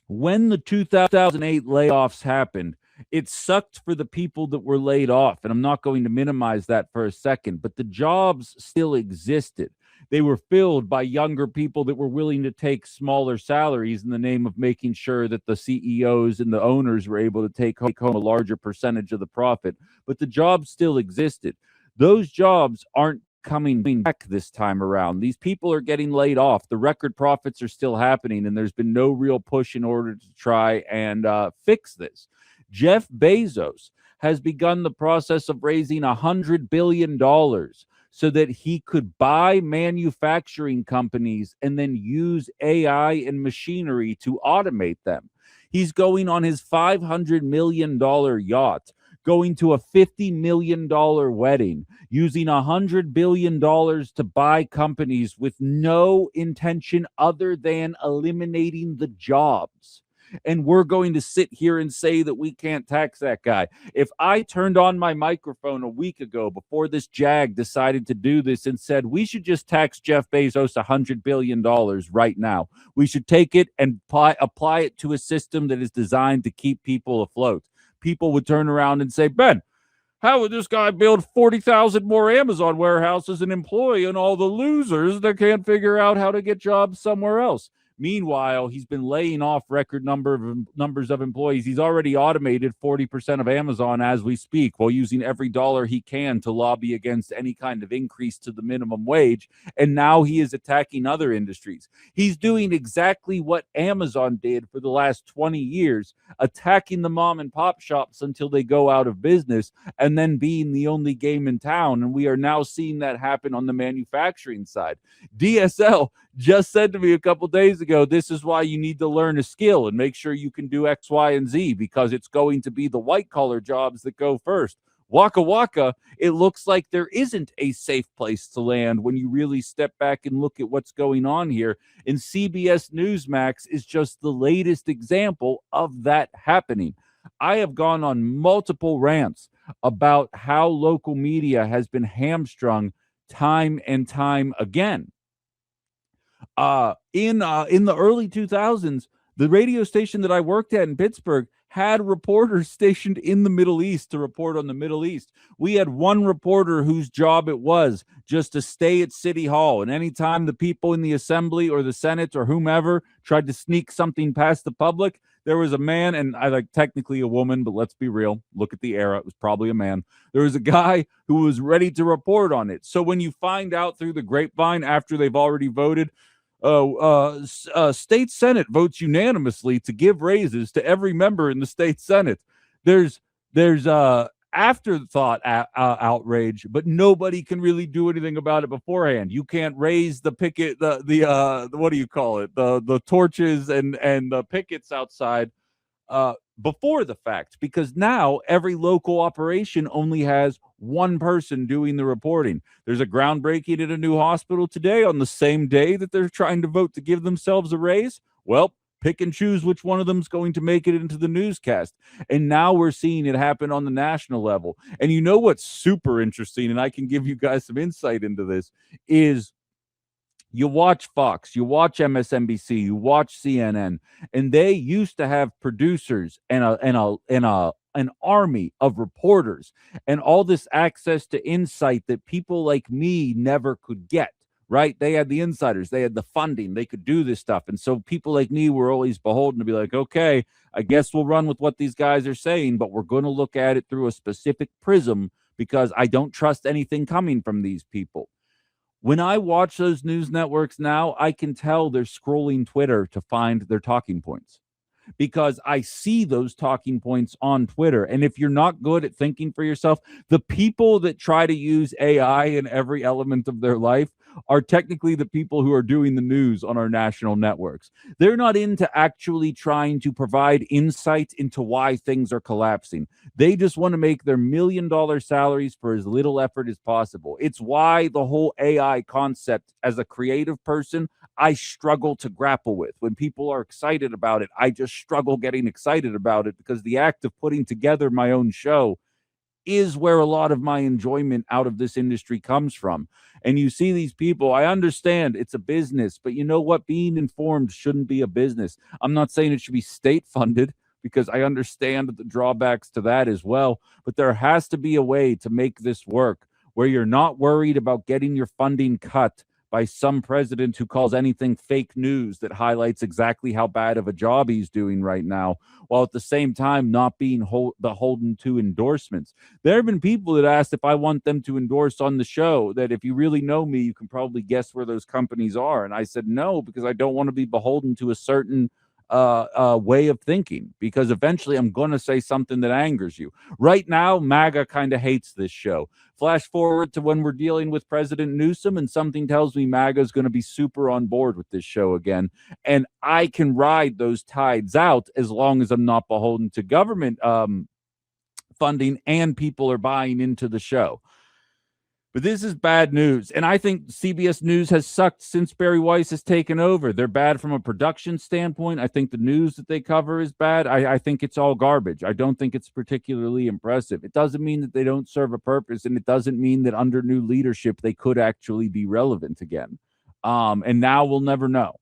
when the 2008 layoffs happened, it sucked for the people that were laid off. And I'm not going to minimize that for a second, but the jobs still existed. They were filled by younger people that were willing to take smaller salaries in the name of making sure that the CEOs and the owners were able to take home a larger percentage of the profit. But the jobs still existed. Those jobs aren't coming back this time around. These people are getting laid off. The record profits are still happening, and there's been no real push in order to try and fix this. Jeff Bezos has begun the process of raising $100 billion so that he could buy manufacturing companies and then use AI and machinery to automate them. He's going on his $500 million yacht, going to a $50 million wedding, using $100 billion to buy companies with no intention other than eliminating the jobs. And we're going to sit here and say that we can't tax that guy. If I turned on my microphone a week ago before this JAG decided to do this and said we should just tax Jeff Bezos $100 billion right now, we should take it and apply it to a system that is designed to keep people afloat, people would turn around and say, Ben, how would this guy build 40,000 more Amazon warehouses and employ and all the losers that can't figure out how to get jobs somewhere else? Meanwhile, he's been laying off record numbers of employees. He's already automated 40% of Amazon as we speak, while using every dollar he can to lobby against any kind of increase to the minimum wage. And now he is attacking other industries. He's doing exactly what Amazon did for the last 20 years, attacking the mom and pop shops until they go out of business, and then being the only game in town. And we are now seeing that happen on the manufacturing side. DSL just said to me a couple days ago, this is why you need to learn a skill and make sure you can do X, Y, and Z, because it's going to be the white collar jobs that go first. Waka Waka, it looks like there isn't a safe place to land when you really step back and look at what's going on here. And CBS Newsmax is just the latest example of that happening. I have gone on multiple rants about how local media has been hamstrung time and time again. In the early 2000s, the radio station that I worked at in Pittsburgh had reporters stationed in the Middle East to report on the Middle East. We had one reporter whose job it was just to stay at City Hall. And anytime the people in the Assembly or the Senate or whomever tried to sneak something past the public, there was a man, and I like technically a woman, but let's be real. Look at the era. It was probably a man. There was a guy who was ready to report on it. So when you find out through the grapevine after they've already voted, state Senate votes unanimously to give raises to every member in the state Senate, there's afterthought outrage, but nobody can really do anything about it beforehand. You can't raise the picket, the what do you call it, the torches and the pickets outside before the fact, because now every local operation only has one person doing the reporting. There's a groundbreaking at a new hospital today on the same day that they're trying to vote to give themselves a raise. Well, pick and choose which one of them is going to make it into the newscast. And now we're seeing it happen on the national level. And you know what's super interesting, and I can give you guys some insight into this, is you watch Fox, you watch MSNBC, you watch CNN, and they used to have producers and an army of reporters and all this access to insight that people like me never could get. Right? They had the insiders, they had the funding, they could do this stuff. And so people like me were always beholden to be like, okay, I guess we'll run with what these guys are saying, but we're going to look at it through a specific prism because I don't trust anything coming from these people. When I watch those news networks now, I can tell they're scrolling Twitter to find their talking points, because I see those talking points on Twitter. And if you're not good at thinking for yourself, the people that try to use AI in every element of their life are technically the people who are doing the news on our national networks. They're not into actually trying to provide insight into why things are collapsing. They just want to make their $1 million salaries for as little effort as possible. It's why the whole AI concept, as a creative person, I struggle to grapple with. When people are excited about it, I just struggle getting excited about it, because the act of putting together my own show is where a lot of my enjoyment out of this industry comes from. And you see these people, I understand it's a business, but you know what? Being informed shouldn't be a business. I'm not saying it should be state funded, because I understand the drawbacks to that as well. But there has to be a way to make this work where you're not worried about getting your funding cut by some president who calls anything fake news that highlights exactly how bad of a job he's doing right now, while at the same time not being beholden to endorsements. There have been people that asked if I want them to endorse on the show, that if you really know me, you can probably guess where those companies are. And I said no, because I don't want to be beholden to a certain way of thinking, because eventually I'm going to say something that angers you. Right now, MAGA kind of hates this show. Flash forward to when we're dealing with President Newsom, and something tells me MAGA is going to be super on board with this show again. And I can ride those tides out as long as I'm not beholden to government funding and people are buying into the show. But this is bad news. And I think CBS News has sucked since Barry Weiss has taken over. They're bad from a production standpoint. I think the news that they cover is bad. I think it's all garbage. I don't think it's particularly impressive. It doesn't mean that they don't serve a purpose, and it doesn't mean that under new leadership they could actually be relevant again. And now we'll never know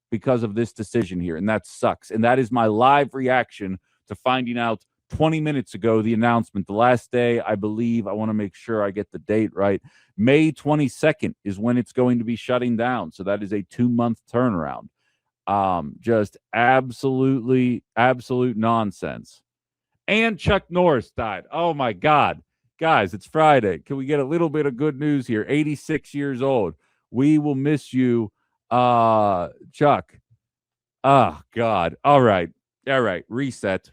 because of this decision here, and that sucks. And that is my live reaction to finding out 20 minutes ago, the announcement. The last day, I believe, I want to make sure I get the date right, May 22nd is when it's going to be shutting down. So that is a 2-month turnaround. Just absolute nonsense. And Chuck Norris died. Oh my God. Guys, it's Friday. Can we get a little bit of good news here? 86 years old. We will miss you, Chuck. Oh God. All right. Reset.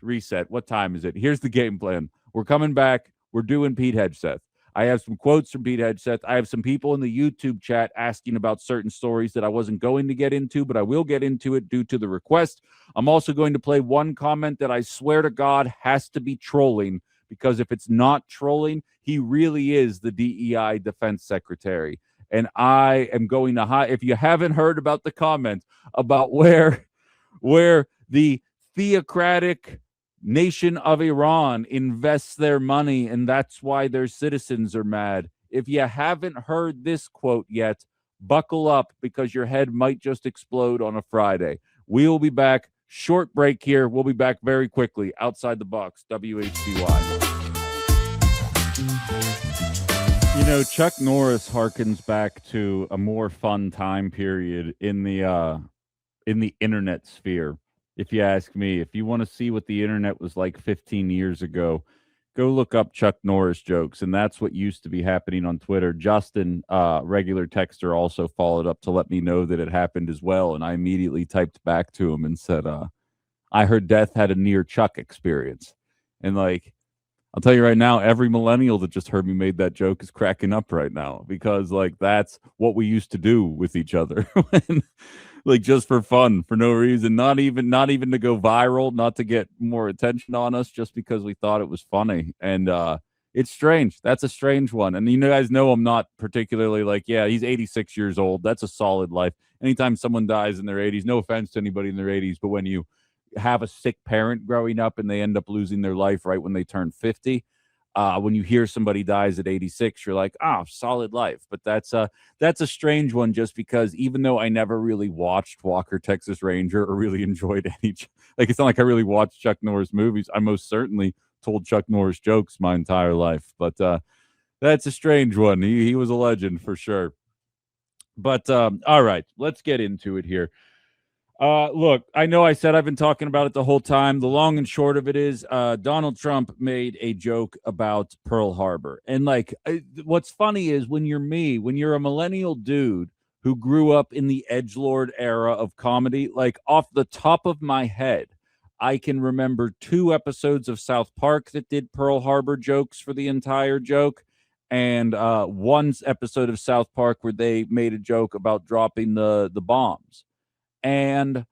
What time is it? Here's the game plan. We're coming back. We're doing Pete Hegseth. I have some quotes from Pete Hegseth. I have some people in the YouTube chat asking about certain stories that I wasn't going to get into, but I will get into it due to the request. I'm also going to play one comment that I swear to God has to be trolling, because if it's not trolling, he really is the DEI defense secretary. And I am going to if you haven't heard about the comment about where the theocratic nation of Iran invests their money, and that's why their citizens are mad. If you haven't heard this quote yet, buckle up, because your head might just explode on a Friday. We will be back. Short break here. We'll be back very quickly. Outside the Box, WHBY. You know, Chuck Norris harkens back to a more fun time period in the internet sphere. If you ask me, if you want to see what the internet was like 15 years ago, go look up Chuck Norris jokes. And that's what used to be happening on Twitter. Justin, regular texter, also followed up to let me know that it happened as well. And I immediately typed back to him and said, I heard Death had a near Chuck experience. And like, I'll tell you right now, every millennial that just heard me made that joke is cracking up right now, because like that's what we used to do with each other like just for fun, for no reason, not even to go viral, not to get more attention on us, just because we thought it was funny. And it's strange. That's a strange one. And you guys know I'm not particularly like, yeah, he's 86 years old. That's a solid life. Anytime someone dies in their 80s, no offense to anybody in their 80s, but when you have a sick parent growing up and they end up losing their life right when they turn 50, when you hear somebody dies at 86, you're like, solid life. But that's a strange one, just because even though I never really watched Walker, Texas Ranger, or really enjoyed any, like, it's not like I really watched Chuck Norris movies. I most certainly told Chuck Norris jokes my entire life. But that's a strange one. He was a legend for sure. But all right, let's get into it here. Look, I know I said I've been talking about it the whole time. The long and short of it is Donald Trump made a joke about Pearl Harbor. And like, what's funny is when you're a millennial dude who grew up in the edgelord era of comedy, like off the top of my head, I can remember 2 episodes of South Park that did Pearl Harbor jokes for the entire joke. And one episode of South Park where they made a joke about dropping the bombs. And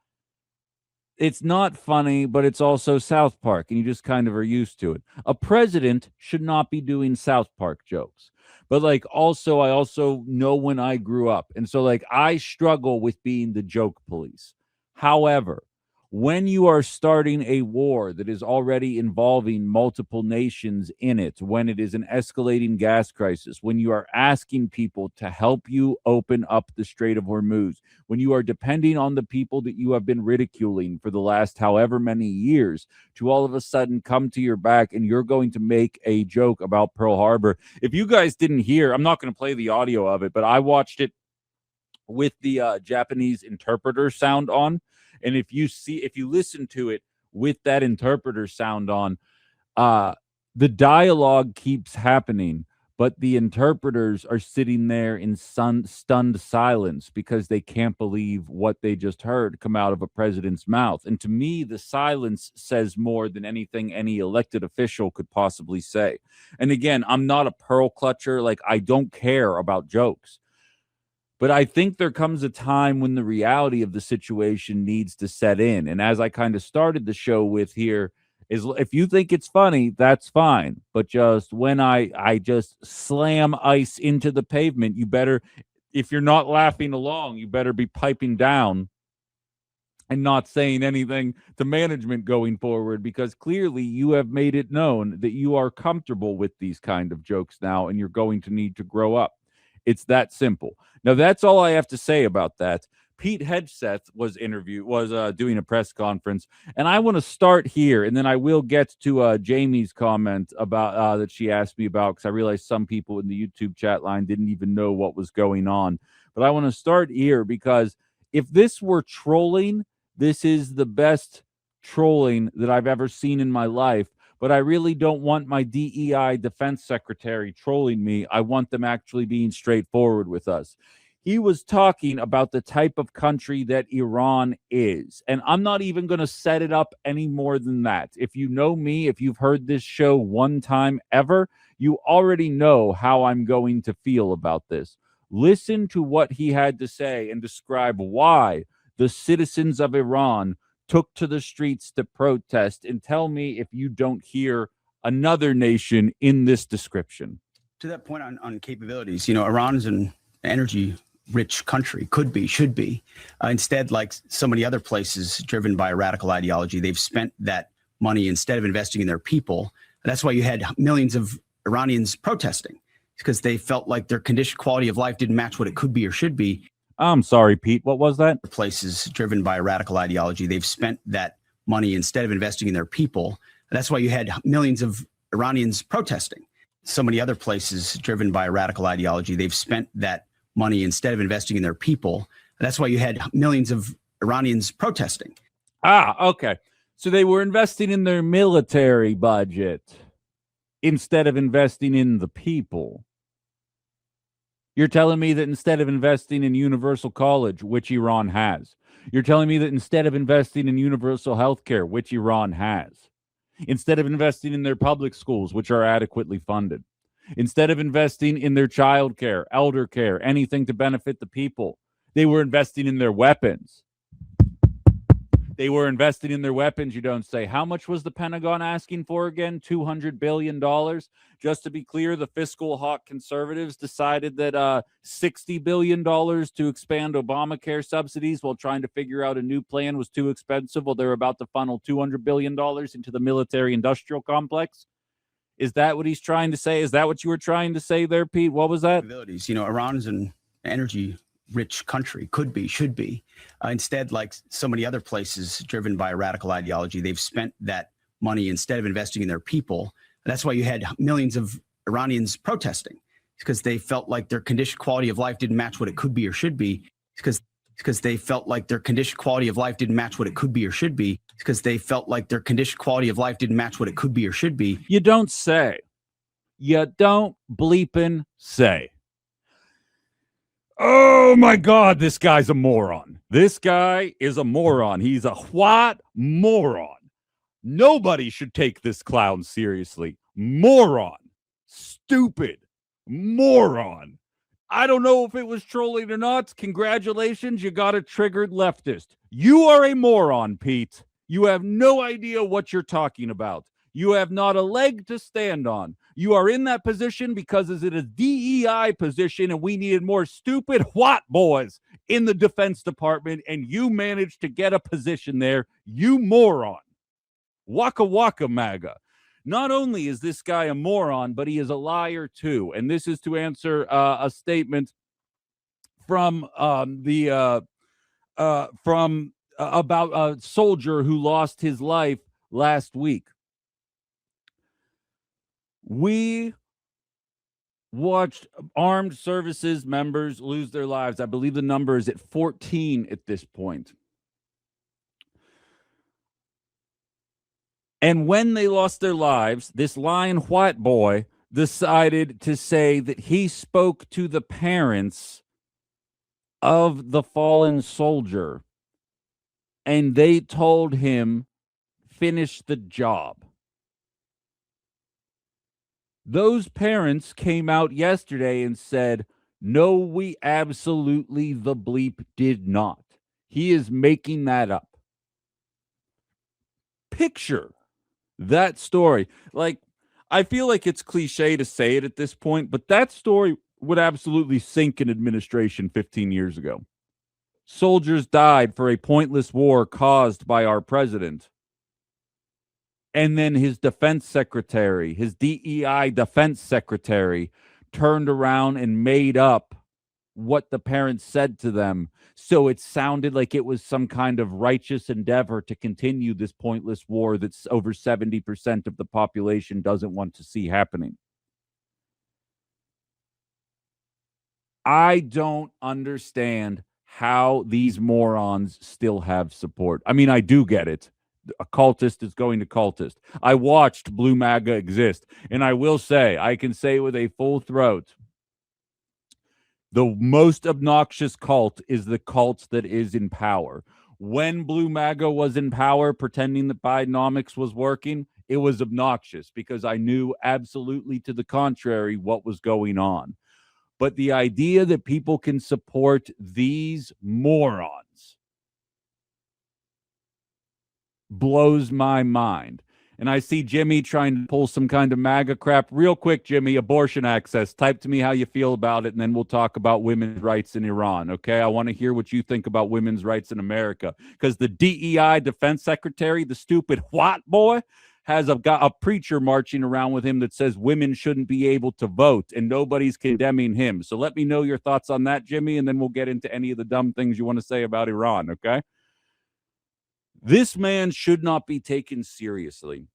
it's not funny, but it's also South Park, and you just kind of are used to it. A president should not be doing South Park jokes. But like, also, I also know when I grew up. And so like, I struggle with being the joke police. However, when you are starting a war that is already involving multiple nations in it, when it is an escalating gas crisis, when you are asking people to help you open up the Strait of Hormuz, when you are depending on the people that you have been ridiculing for the last however many years to all of a sudden come to your back, and you're going to make a joke about Pearl Harbor. If you guys didn't hear, I'm not going to play the audio of it, but I watched it with the Japanese interpreter sound on. And if you listen to it with that interpreter sound on, the dialogue keeps happening, but the interpreters are sitting there in stunned silence because they can't believe what they just heard come out of a president's mouth. And to me, the silence says more than anything any elected official could possibly say. And again, I'm not a pearl clutcher. Like, I don't care about jokes. But I think there comes a time when the reality of the situation needs to set in. And as I kind of started the show with here, is if you think it's funny, that's fine. But just when I just slam ice into the pavement, you better, if you're not laughing along, you better be piping down and not saying anything to management going forward, because clearly you have made it known that you are comfortable with these kind of jokes now, and you're going to need to grow up. It's that simple. Now, that's all I have to say about that. Pete Hegseth was doing a press conference, and I want to start here, and then I will get to Jamie's comment about that she asked me about, because I realized some people in the YouTube chat line didn't even know what was going on. But I want to start here, because if this were trolling, this is the best trolling that I've ever seen in my life. But I really don't want my DEI defense secretary trolling me. I want them actually being straightforward with us. He was talking about the type of country that Iran is. And I'm not even going to set it up any more than that. If you know me, if you've heard this show one time ever, you already know how I'm going to feel about this. Listen to what he had to say and describe why the citizens of Iran took to the streets to protest, and tell me if you don't hear another nation in this description. To that point on capabilities, Iran is an energy-rich country, could be, should be. Instead, like so many other places driven by a radical ideology, they've spent that money instead of investing in their people. That's why you had millions of Iranians protesting, because they felt like their quality of life didn't match what it could be or should be. I'm sorry, Pete. What was that? Places driven by a radical ideology, they've spent that money instead of investing in their people. That's why you had millions of Iranians protesting. So many other places driven by a radical ideology, they've spent that money instead of investing in their people. That's why you had millions of Iranians protesting. Okay. So they were investing in their military budget instead of investing in the people. You're telling me that instead of investing in universal college, which Iran has, you're telling me that instead of investing in universal health care, which Iran has, instead of investing in their public schools, which are adequately funded, instead of investing in their child care, elder care, anything to benefit the people, They were investing in their weapons. They were investing in their weapons, you don't say. How much was the Pentagon asking for again? $200 billion. Just to be clear, the fiscal hawk conservatives decided that $60 billion to expand Obamacare subsidies while trying to figure out a new plan was too expensive, while they're about to funnel $200 billion into the military-industrial complex. Is that what he's trying to say? Is that what you were trying to say there, Pete? What was that? You know, Iran's an energy-rich country, could be, should be. Instead, like so many other places driven by a radical ideology, they've spent that money instead of investing in their people. That's why you had millions of Iranians protesting, because they felt like their condition quality of life didn't match what it could be or should be, because they felt like their condition quality of life didn't match what it could be or should be, because they felt like their condition quality of life didn't match what it could be or should be. You don't say. You don't bleeping say. Oh my God, this guy's a moron. This guy is a moron. He's a what moron. Nobody should take this clown seriously. Moron. Stupid. Moron. I don't know if it was trolling or not. Congratulations, you got a triggered leftist. You are a moron, Pete. You have no idea what you're talking about. You have not a leg to stand on. You are in that position because it's a DEI position, and we needed more stupid what boys in the Defense Department, and you managed to get a position there. You moron. Waka waka MAGA. Not only is this guy a moron, but he is a liar too. And this is to answer a statement from about a soldier who lost his life last week. We watched armed services members lose their lives. I believe the number is at 14 at this point. And when they lost their lives, this lying white boy decided to say that he spoke to the parents of the fallen soldier, and they told him, finish the job. Those parents came out yesterday and said, no, we absolutely the bleep did not. He is making that up. Picture that story. Like, I feel like it's cliche to say it at this point, but that story would absolutely sink in administration 15 years ago. Soldiers died for a pointless war caused by our president. And then his defense secretary, his DEI defense secretary, turned around and made up what the parents said to them. So it sounded like it was some kind of righteous endeavor to continue this pointless war that's over 70% of the population doesn't want to see happening. I don't understand how these morons still have support. I mean, I do get it. A cultist is going to cultist. I watched Blue MAGA exist, and I will say, I can say with a full throat, the most obnoxious cult is the cult that is in power. When Blue MAGA was in power, pretending that Bidenomics was working, it was obnoxious because I knew absolutely to the contrary what was going on. But the idea that people can support these morons blows my mind. And I see Jimmy trying to pull some kind of MAGA crap. Real quick, Jimmy, abortion access. Type to me how you feel about it, and then we'll talk about women's rights in Iran, okay? I want to hear what you think about women's rights in America. Because the DEI defense secretary, the stupid what boy, has got a preacher marching around with him that says women shouldn't be able to vote, and nobody's condemning him. So let me know your thoughts on that, Jimmy, and then we'll get into any of the dumb things you want to say about Iran, okay? This man should not be taken seriously.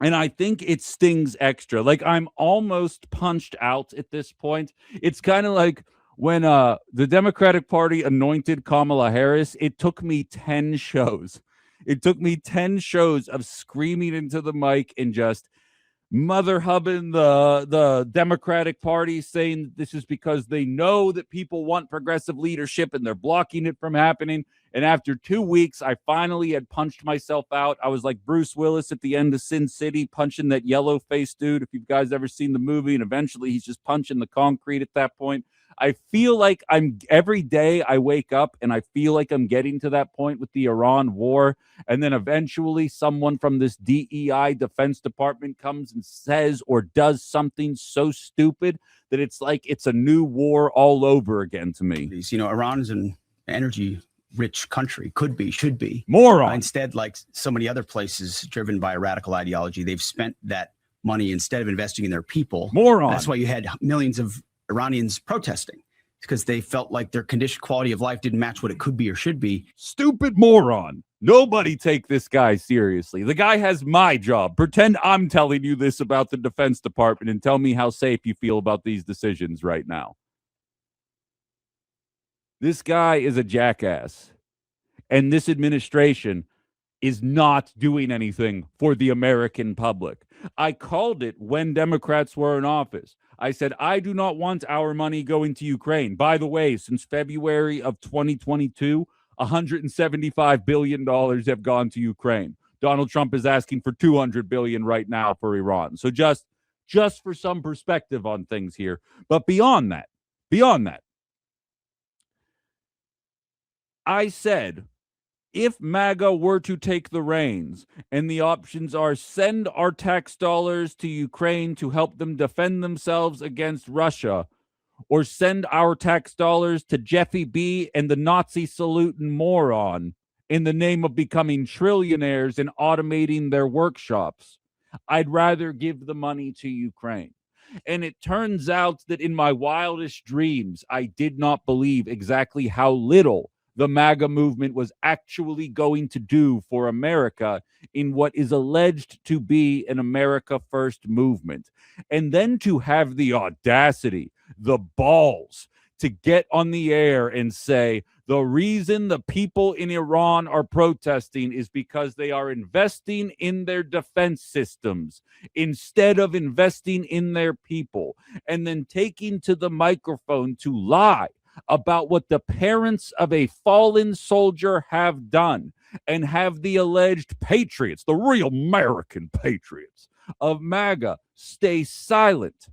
And I think it stings extra. Like, I'm almost punched out at this point. It's kind of like when the Democratic Party anointed Kamala Harris, it took me 10 shows. It took me 10 shows of screaming into the mic and just mother hubbing the Democratic Party, saying this is because they know that people want progressive leadership and they're blocking it from happening. And after 2 weeks, I finally had punched myself out. I was like Bruce Willis at the end of Sin City, punching that yellow-faced dude, if you guys ever seen the movie, and eventually he's just punching the concrete at that point. I feel like every day I wake up and I feel like I'm getting to that point with the Iran war. And then eventually someone from this DEI Defense Department comes and says or does something so stupid that it's like it's a new war all over again to me. Iran's an energy rich country, could be, should be. Moron. Instead, like so many other places driven by a radical ideology, they've spent that money instead of investing in their people. Moron. That's why you had millions of Iranians protesting, because they felt like their quality of life didn't match what it could be or should be. Stupid moron. Nobody take this guy seriously. The guy has my job. Pretend I'm telling you this about the Defense Department and tell me how safe you feel about these decisions right now. This guy is a jackass. And this administration is not doing anything for the American public. I called it when Democrats were in office. I said, I do not want our money going to Ukraine. By the way, since February of 2022, $175 billion have gone to Ukraine. Donald Trump is asking for $200 billion right now for Iran. So just for some perspective on things here. But beyond that, I said, if MAGA were to take the reins and the options are send our tax dollars to Ukraine to help them defend themselves against Russia, or send our tax dollars to Jeffy B and the Nazi saluting moron in the name of becoming trillionaires and automating their workshops, I'd rather give the money to Ukraine. And it turns out that in my wildest dreams, I did not believe exactly how little the MAGA movement was actually going to do for America in what is alleged to be an America First movement. And then to have the audacity, the balls, to get on the air and say, the reason the people in Iran are protesting is because they are investing in their defense systems instead of investing in their people. And then taking to the microphone to lie about what the parents of a fallen soldier have done, and have the alleged patriots, the real American patriots of MAGA, stay silent.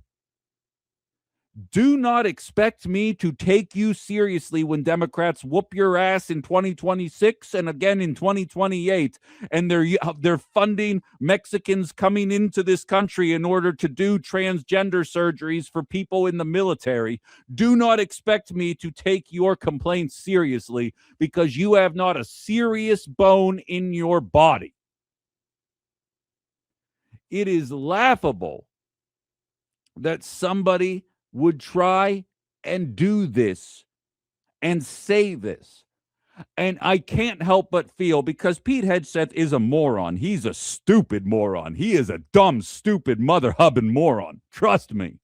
Do not expect me to take you seriously when Democrats whoop your ass in 2026 and again in 2028, and they're funding Mexicans coming into this country in order to do transgender surgeries for people in the military. Do not expect me to take your complaints seriously, because you have not a serious bone in your body. It is laughable that somebody would try and do this and say this. And I can't help but feel, because Pete Hegseth is a moron. He's a stupid moron. He is a dumb, stupid, mother-hubbing moron. Trust me.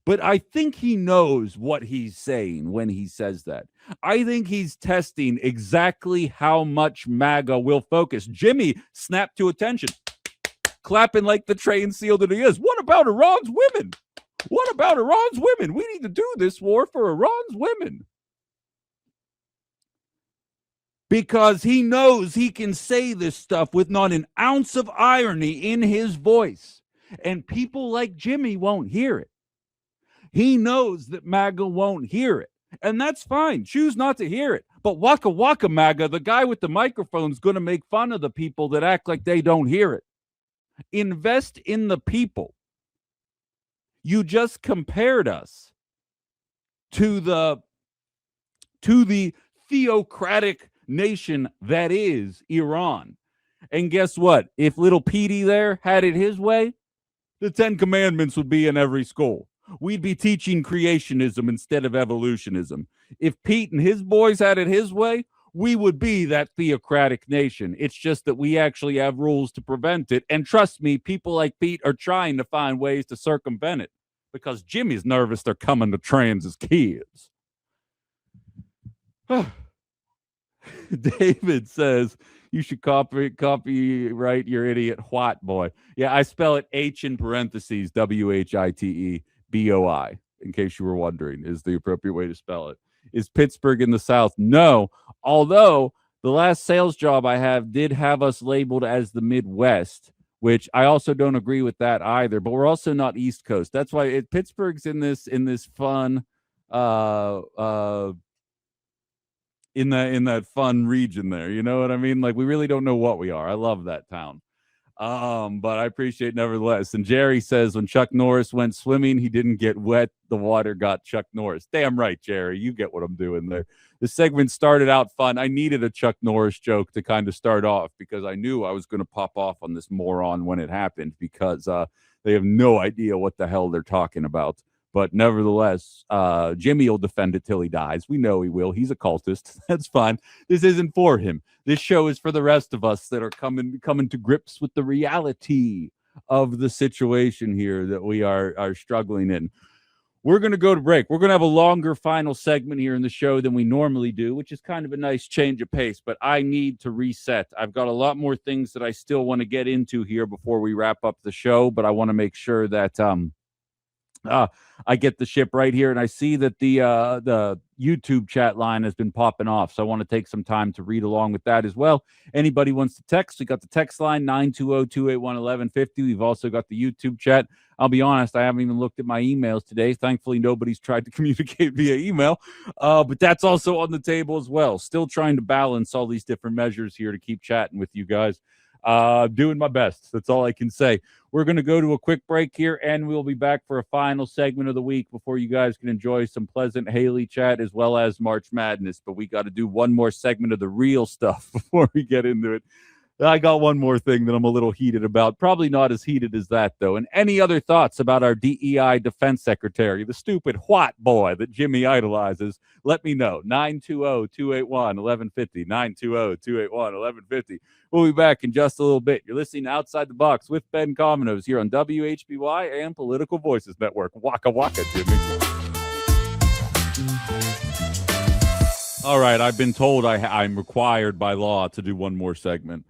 But I think he knows what he's saying when he says that. I think he's testing exactly how much MAGA will focus. Jimmy snapped to attention, clapping like the trained seal that he is. What about Iran's women? What about Iran's women? We need to do this war for Iran's women. Because he knows he can say this stuff with not an ounce of irony in his voice. And people like Jimmy won't hear it. He knows that MAGA won't hear it. And that's fine. Choose not to hear it. But Waka Waka MAGA, the guy with the microphone, is going to make fun of the people that act like they don't hear it. Invest in the people. You just compared us to the theocratic nation that is Iran. And guess what? If little Petey there had it his way, the 10 Commandments would be in every school. We'd be teaching creationism instead of evolutionism. If Pete and his boys had it his way, we would be that theocratic nation. It's just that we actually have rules to prevent it. And trust me, people like Pete are trying to find ways to circumvent it, because Jimmy's nervous they're coming to trans as kids. David says, you should copyright your idiot white boy. Yeah, I spell it H in parentheses, WHITEBOI, in case you were wondering, is the appropriate way to spell it. Is Pittsburgh in the South? No, although the last sales job I have did have us labeled as the Midwest, which I also don't agree with that either, but we're also not East Coast. That's why Pittsburgh's in this fun in that fun region there. You know what I mean? Like, we really don't know what we are. I love that town. But I appreciate nevertheless. And Jerry says when Chuck Norris went swimming, he didn't get wet. The water got Chuck Norris. Damn right, Jerry. You get what I'm doing there. The segment started out fun. I needed a Chuck Norris joke to kind of start off because I knew I was going to pop off on this moron when it happened because they have no idea what the hell they're talking about. But nevertheless, Jimmy will defend it till he dies. We know he will. He's a cultist. That's fine. This isn't for him. This show is for the rest of us that are coming to grips with the reality of the situation here that we are struggling in. We're going to go to break. We're going to have a longer final segment here in the show than we normally do, which is kind of a nice change of pace, but I need to reset. I've got a lot more things that I still want to get into here before we wrap up the show, but I want to make sure that I get the ship right here, and I see that the YouTube chat line has been popping off, so I want to take some time to read along with that as well. Anybody wants to text, we got the text line 920-281-1150. We've also got the YouTube chat. I'll be honest, I haven't even looked at my emails today. Thankfully, nobody's tried to communicate via email, but that's also on the table as well. Still trying to balance all these different measures here to keep chatting with you guys. Doing my best. That's all I can say. We're going to go to a quick break here, and we'll be back for a final segment of the week before you guys can enjoy some pleasant Haley chat as well as March Madness. But we got to do one more segment of the real stuff before we get into it. I got one more thing that I'm a little heated about. Probably not as heated as that, though. And any other thoughts about our DEI defense secretary, the stupid white boy that Jimmy idolizes, let me know. 920-281-1150. 920-281-1150. We'll be back in just a little bit. You're listening to Outside the Box with Ben Cominos here on WHBY and Political Voices Network. Waka waka, Jimmy. All right, I've been told I'm required by law to do one more segment.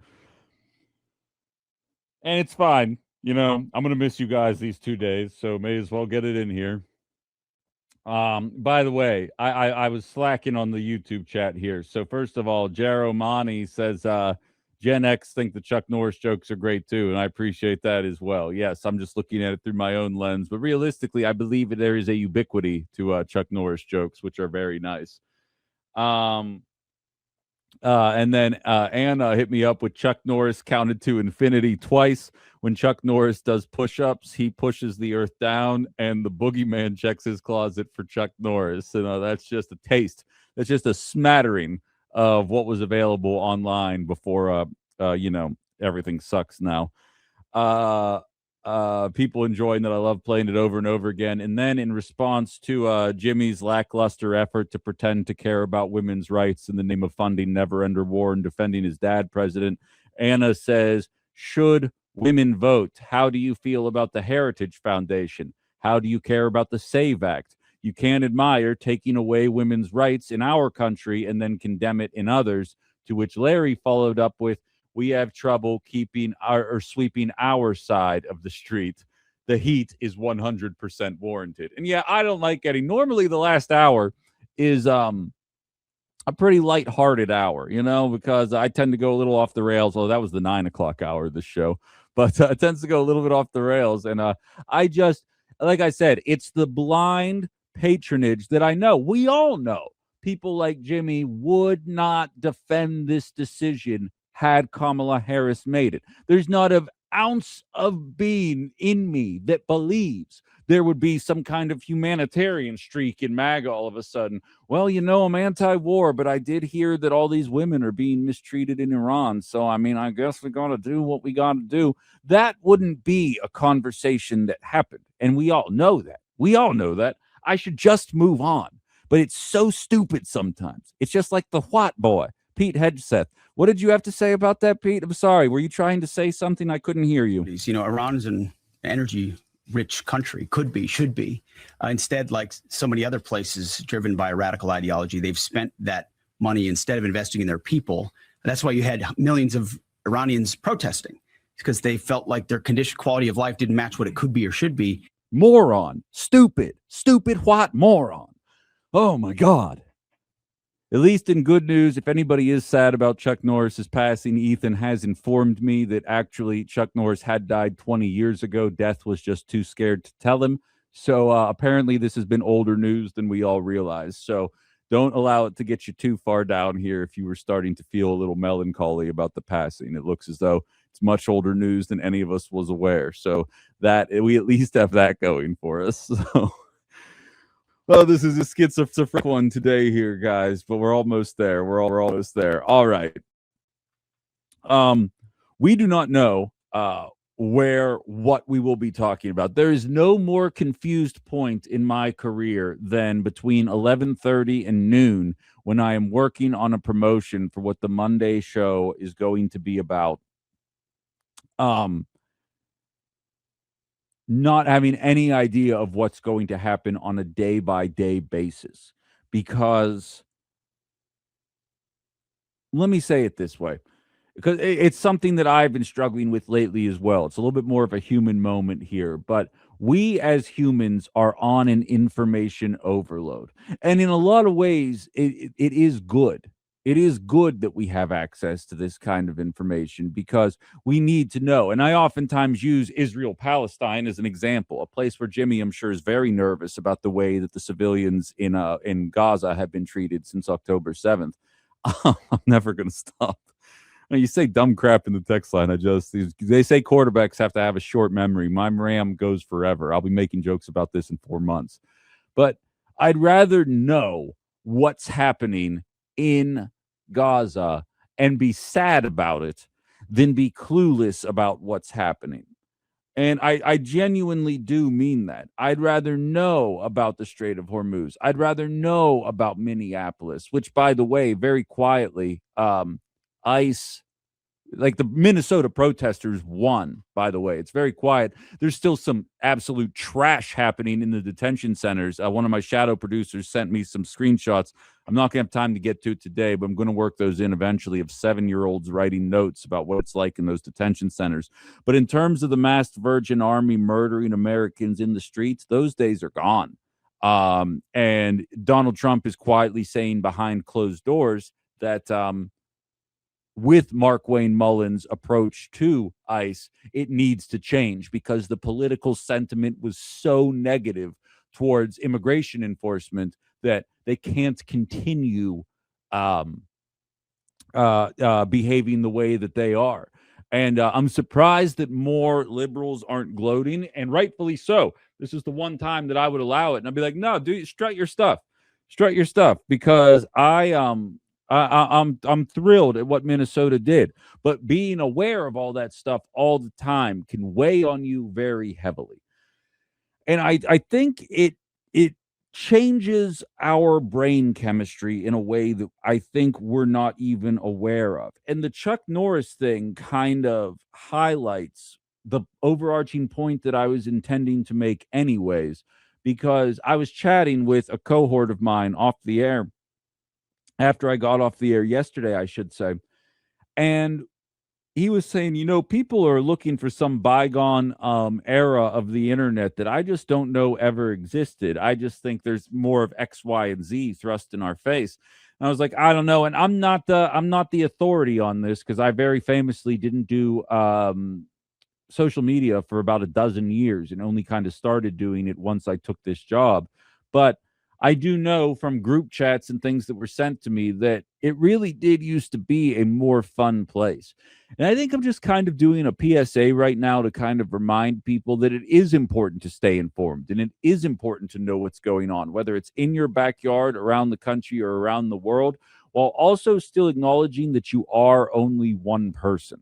And it's fine. You know, I'm going to miss you guys these 2 days, so may as well get it in here. By the way, I was slacking on the YouTube chat here. So first of all, Jero Mani says, Gen X think the Chuck Norris jokes are great too, and I appreciate that as well. Yes, I'm just looking at it through my own lens, but realistically, I believe that there is a ubiquity to Chuck Norris jokes, which are very nice. And then Anna hit me up with Chuck Norris counted to infinity twice. When Chuck Norris does push-ups, he pushes the earth down, and the boogeyman checks his closet for Chuck Norris. So that's just a taste. That's just a smattering of what was available online before, everything sucks now. People enjoying that. I love playing it over and over again. And then in response to Jimmy's lackluster effort to pretend to care about women's rights in the name of funding never-ending war and defending his dad president, Anna says, should women vote? How do you feel about the Heritage Foundation? How do you care about the SAVE Act? You can't admire taking away women's rights in our country and then condemn it in others, to which Larry followed up with, we have trouble keeping or sweeping our side of the street. The heat is 100% warranted. And yeah, I don't like getting, normally the last hour is a pretty lighthearted hour, because I tend to go a little off the rails. Although that was the 9 o'clock hour of the show, but it tends to go a little bit off the rails. And I just, like I said, it's the blind patronage that I know. We all know people like Jimmy would not defend this decision had Kamala Harris made it. There's not an ounce of being in me that believes there would be some kind of humanitarian streak in MAGA all of a sudden. Well, I'm anti-war, but I did hear that all these women are being mistreated in Iran. So, I guess we got to do what we got to do. That wouldn't be a conversation that happened. And we all know that. I should just move on. But it's so stupid sometimes. It's just like the what boy, Pete Hegseth. What did you have to say about that, Pete? I'm sorry. Were you trying to say something? I couldn't hear you. Iran's an energy-rich country, could be, should be. Instead, like so many other places driven by a radical ideology, they've spent that money instead of investing in their people. That's why you had millions of Iranians protesting, because they felt like their quality of life didn't match what it could be or should be. Moron. Stupid what moron. Oh, my God. At least in good news, if anybody is sad about Chuck Norris's passing, Ethan has informed me that actually Chuck Norris had died 20 years ago. Death was just too scared to tell him. So apparently this has been older news than we all realize. So don't allow it to get you too far down here if you were starting to feel a little melancholy about the passing. It looks as though it's much older news than any of us was aware. So that we at least have that going for us. So, well, this is a schizophrenic one today here, guys, but we're almost there. We're almost there. All right. We do not know what we will be talking about. There is no more confused point in my career than between 11:30 and noon when I am working on a promotion for what the Monday show is going to be about. Not having any idea of what's going to happen on a day-by-day basis. Because let me say it this way, because it's something that I've been struggling with lately as well. It's a little bit more of a human moment here, but we as humans are on an information overload. And in a lot of ways, it is good. It is good that we have access to this kind of information because we need to know. And I oftentimes use Israel-Palestine as an example, a place where Jimmy, I'm sure, is very nervous about the way that the civilians in Gaza have been treated since October 7th. I'm never going to stop. You say dumb crap in the text line. They say quarterbacks have to have a short memory. My RAM goes forever. I'll be making jokes about this in 4 months. But I'd rather know what's happening in Gaza and be sad about it than be clueless about what's happening. And I genuinely do mean that. I'd rather know about the Strait of Hormuz. I'd rather know about Minneapolis, which, by the way, very quietly, ICE, like the Minnesota protesters won, by the way. It's very quiet. There's still some absolute trash happening in the detention centers. One of my shadow producers sent me some screenshots. I'm not going to have time to get to it today, but I'm going to work those in eventually of 7-year-olds writing notes about what it's like in those detention centers. But in terms of the masked Virgin Army murdering Americans in the streets, those days are gone. And Donald Trump is quietly saying behind closed doors that with Mark Wayne Mullen's approach to ICE, it needs to change because the political sentiment was so negative towards immigration enforcement that they can't continue behaving the way that they are. And I'm surprised that more liberals aren't gloating, and rightfully so. This is the one time that I would allow it. And I'd be like, no, dude, strut your stuff, because I'm thrilled at what Minnesota did, but being aware of all that stuff all the time can weigh on you very heavily. And I think it changes our brain chemistry in a way that I think we're not even aware of. And the Chuck Norris thing kind of highlights the overarching point that I was intending to make anyways, because I was chatting with a cohort of mine off the air after I got off the air yesterday, I should say. And he was saying, people are looking for some bygone era of the internet that I just don't know ever existed. I just think there's more of X, Y, and Z thrust in our face. And I was like, I don't know. And I'm not the authority on this because I very famously didn't do social media for about a dozen years and only kind of started doing it once I took this job. But I do know from group chats and things that were sent to me that it really did used to be a more fun place. And I think I'm just kind of doing a PSA right now to kind of remind people that it is important to stay informed and it is important to know what's going on, whether it's in your backyard, around the country, or around the world, while also still acknowledging that you are only one person.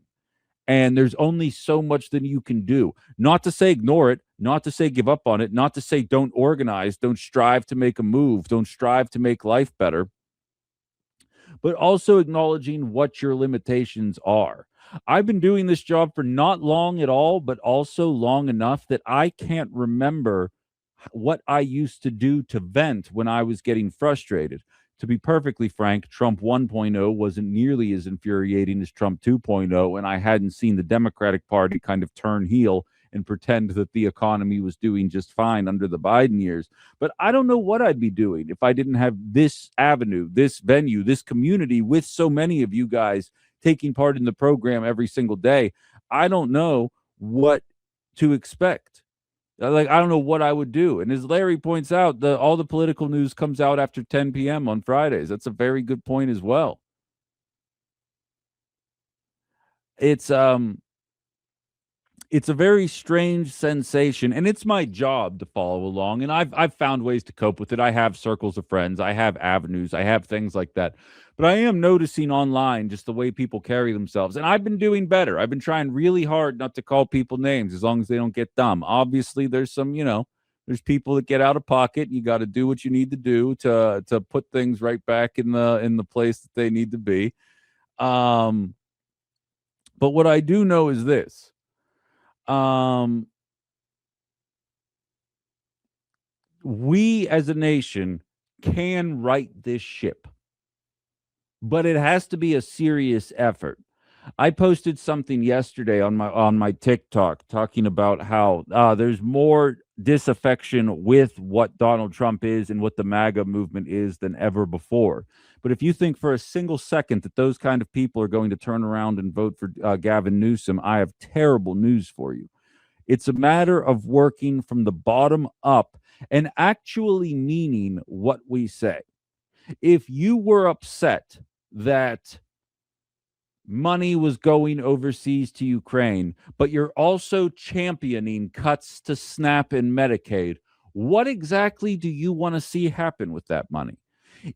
And there's only so much that you can do. Not to say ignore it, not to say give up on it, not to say don't organize, don't strive to make a move, don't strive to make life better, but also acknowledging what your limitations are. I've been doing this job for not long at all, but also long enough that I can't remember what I used to do to vent when I was getting frustrated. To be perfectly frank, Trump 1.0 wasn't nearly as infuriating as Trump 2.0, and I hadn't seen the Democratic Party kind of turn heel and pretend that the economy was doing just fine under the Biden years. But I don't know what I'd be doing if I didn't have this avenue, this venue, this community with so many of you guys taking part in the program every single day. I don't know what to expect. Like, I don't know what I would do. And as Larry points out, all the political news comes out after 10 p.m. on Fridays. That's a very good point as well. It's a very strange sensation, and it's my job to follow along. And I've found ways to cope with it. I have circles of friends, I have avenues, I have things like that. But I am noticing online just the way people carry themselves, and I've been doing better. I've been trying really hard not to call people names as long as they don't get dumb. Obviously, there's some, there's people that get out of pocket. You got to do what you need to do to put things right back in the place that they need to be. But what I do know is this. We as a nation can right this ship, but it has to be a serious effort. I posted something yesterday on my TikTok talking about how there's more disaffection with what Donald Trump is and what the MAGA movement is than ever before. But if you think for a single second that those kind of people are going to turn around and vote for Gavin Newsom, I have terrible news for you. It's a matter of working from the bottom up and actually meaning what we say. If you were upset that money was going overseas to Ukraine, but you're also championing cuts to SNAP and Medicaid, what exactly do you want to see happen with that money?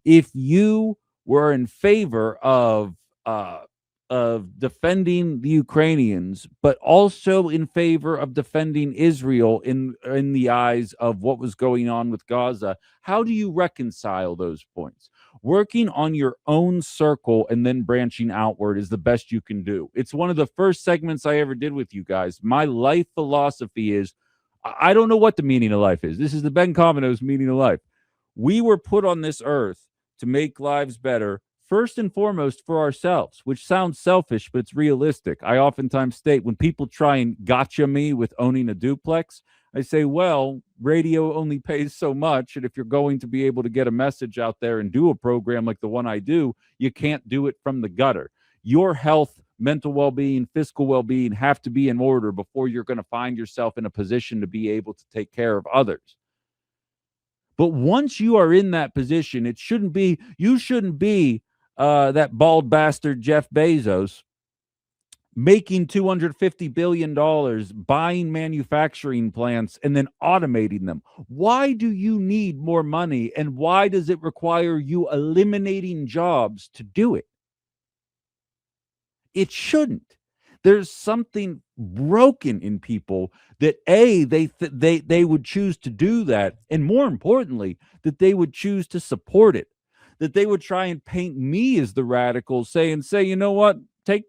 If you were in favor of defending the Ukrainians, but also in favor of defending Israel in the eyes of what was going on with Gaza, how do you reconcile those points? Working on your own circle and then branching outward is the best you can do. It's one of the first segments I ever did with you guys. My life philosophy is, I don't know what the meaning of life is. This is the Ben Commono's meaning of life. We were put on this earth to make lives better, first and foremost for ourselves, which sounds selfish, but it's realistic. I oftentimes state when people try and gotcha me with owning a duplex, I say, well, radio only pays so much. And if you're going to be able to get a message out there and do a program like the one I do, you can't do it from the gutter. Your health, mental well-being, fiscal well-being have to be in order before you're going to find yourself in a position to be able to take care of others. But once you are in that position, you shouldn't be that bald bastard Jeff Bezos making $250 billion, buying manufacturing plants, and then automating them. Why do you need more money, and why does it require you eliminating jobs to do it? It shouldn't. There's something broken in people that they would choose to do that, and more importantly, that they would choose to support it. That they would try and paint me as the radical, say, you know what?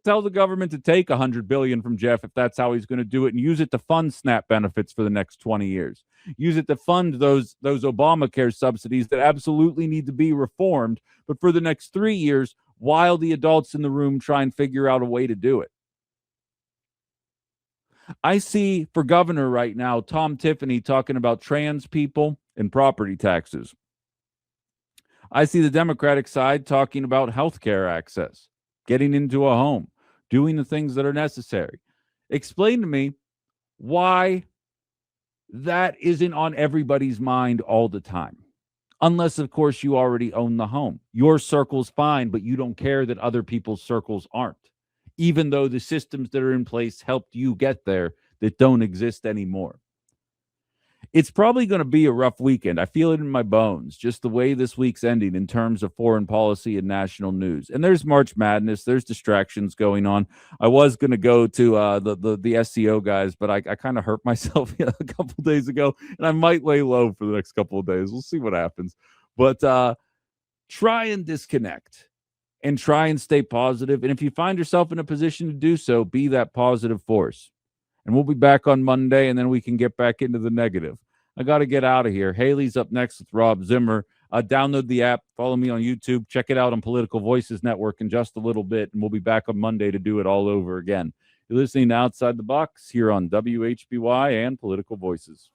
Tell the government to take $100 billion from Jeff if that's how he's going to do it, and use it to fund SNAP benefits for the next 20 years. Use it to fund those Obamacare subsidies that absolutely need to be reformed, but for the next 3 years, while the adults in the room try and figure out a way to do it. I see for governor right now, Tom Tiffany talking about trans people and property taxes. I see the Democratic side talking about health care access, getting into a home, doing the things that are necessary. Explain to me why that isn't on everybody's mind all the time. Unless, of course, you already own the home. Your circle's fine, but you don't care that other people's circles aren't. Even though the systems that are in place helped you get there that don't exist anymore. It's probably going to be a rough weekend. I feel it in my bones, just the way this week's ending in terms of foreign policy and national news. And there's March Madness. There's distractions going on. I was going to go to the SEO guys, but I kind of hurt myself a couple days ago, and I might lay low for the next couple of days. We'll see what happens. But try and disconnect and try and stay positive. And if you find yourself in a position to do so, be that positive force. And we'll be back on Monday, and then we can get back into the negative. I got to get out of here. Haley's up next with Rob Zimmer. Download the app. Follow me on YouTube. Check it out on Political Voices Network in just a little bit, and we'll be back on Monday to do it all over again. You're listening to Outside the Box here on WHBY and Political Voices.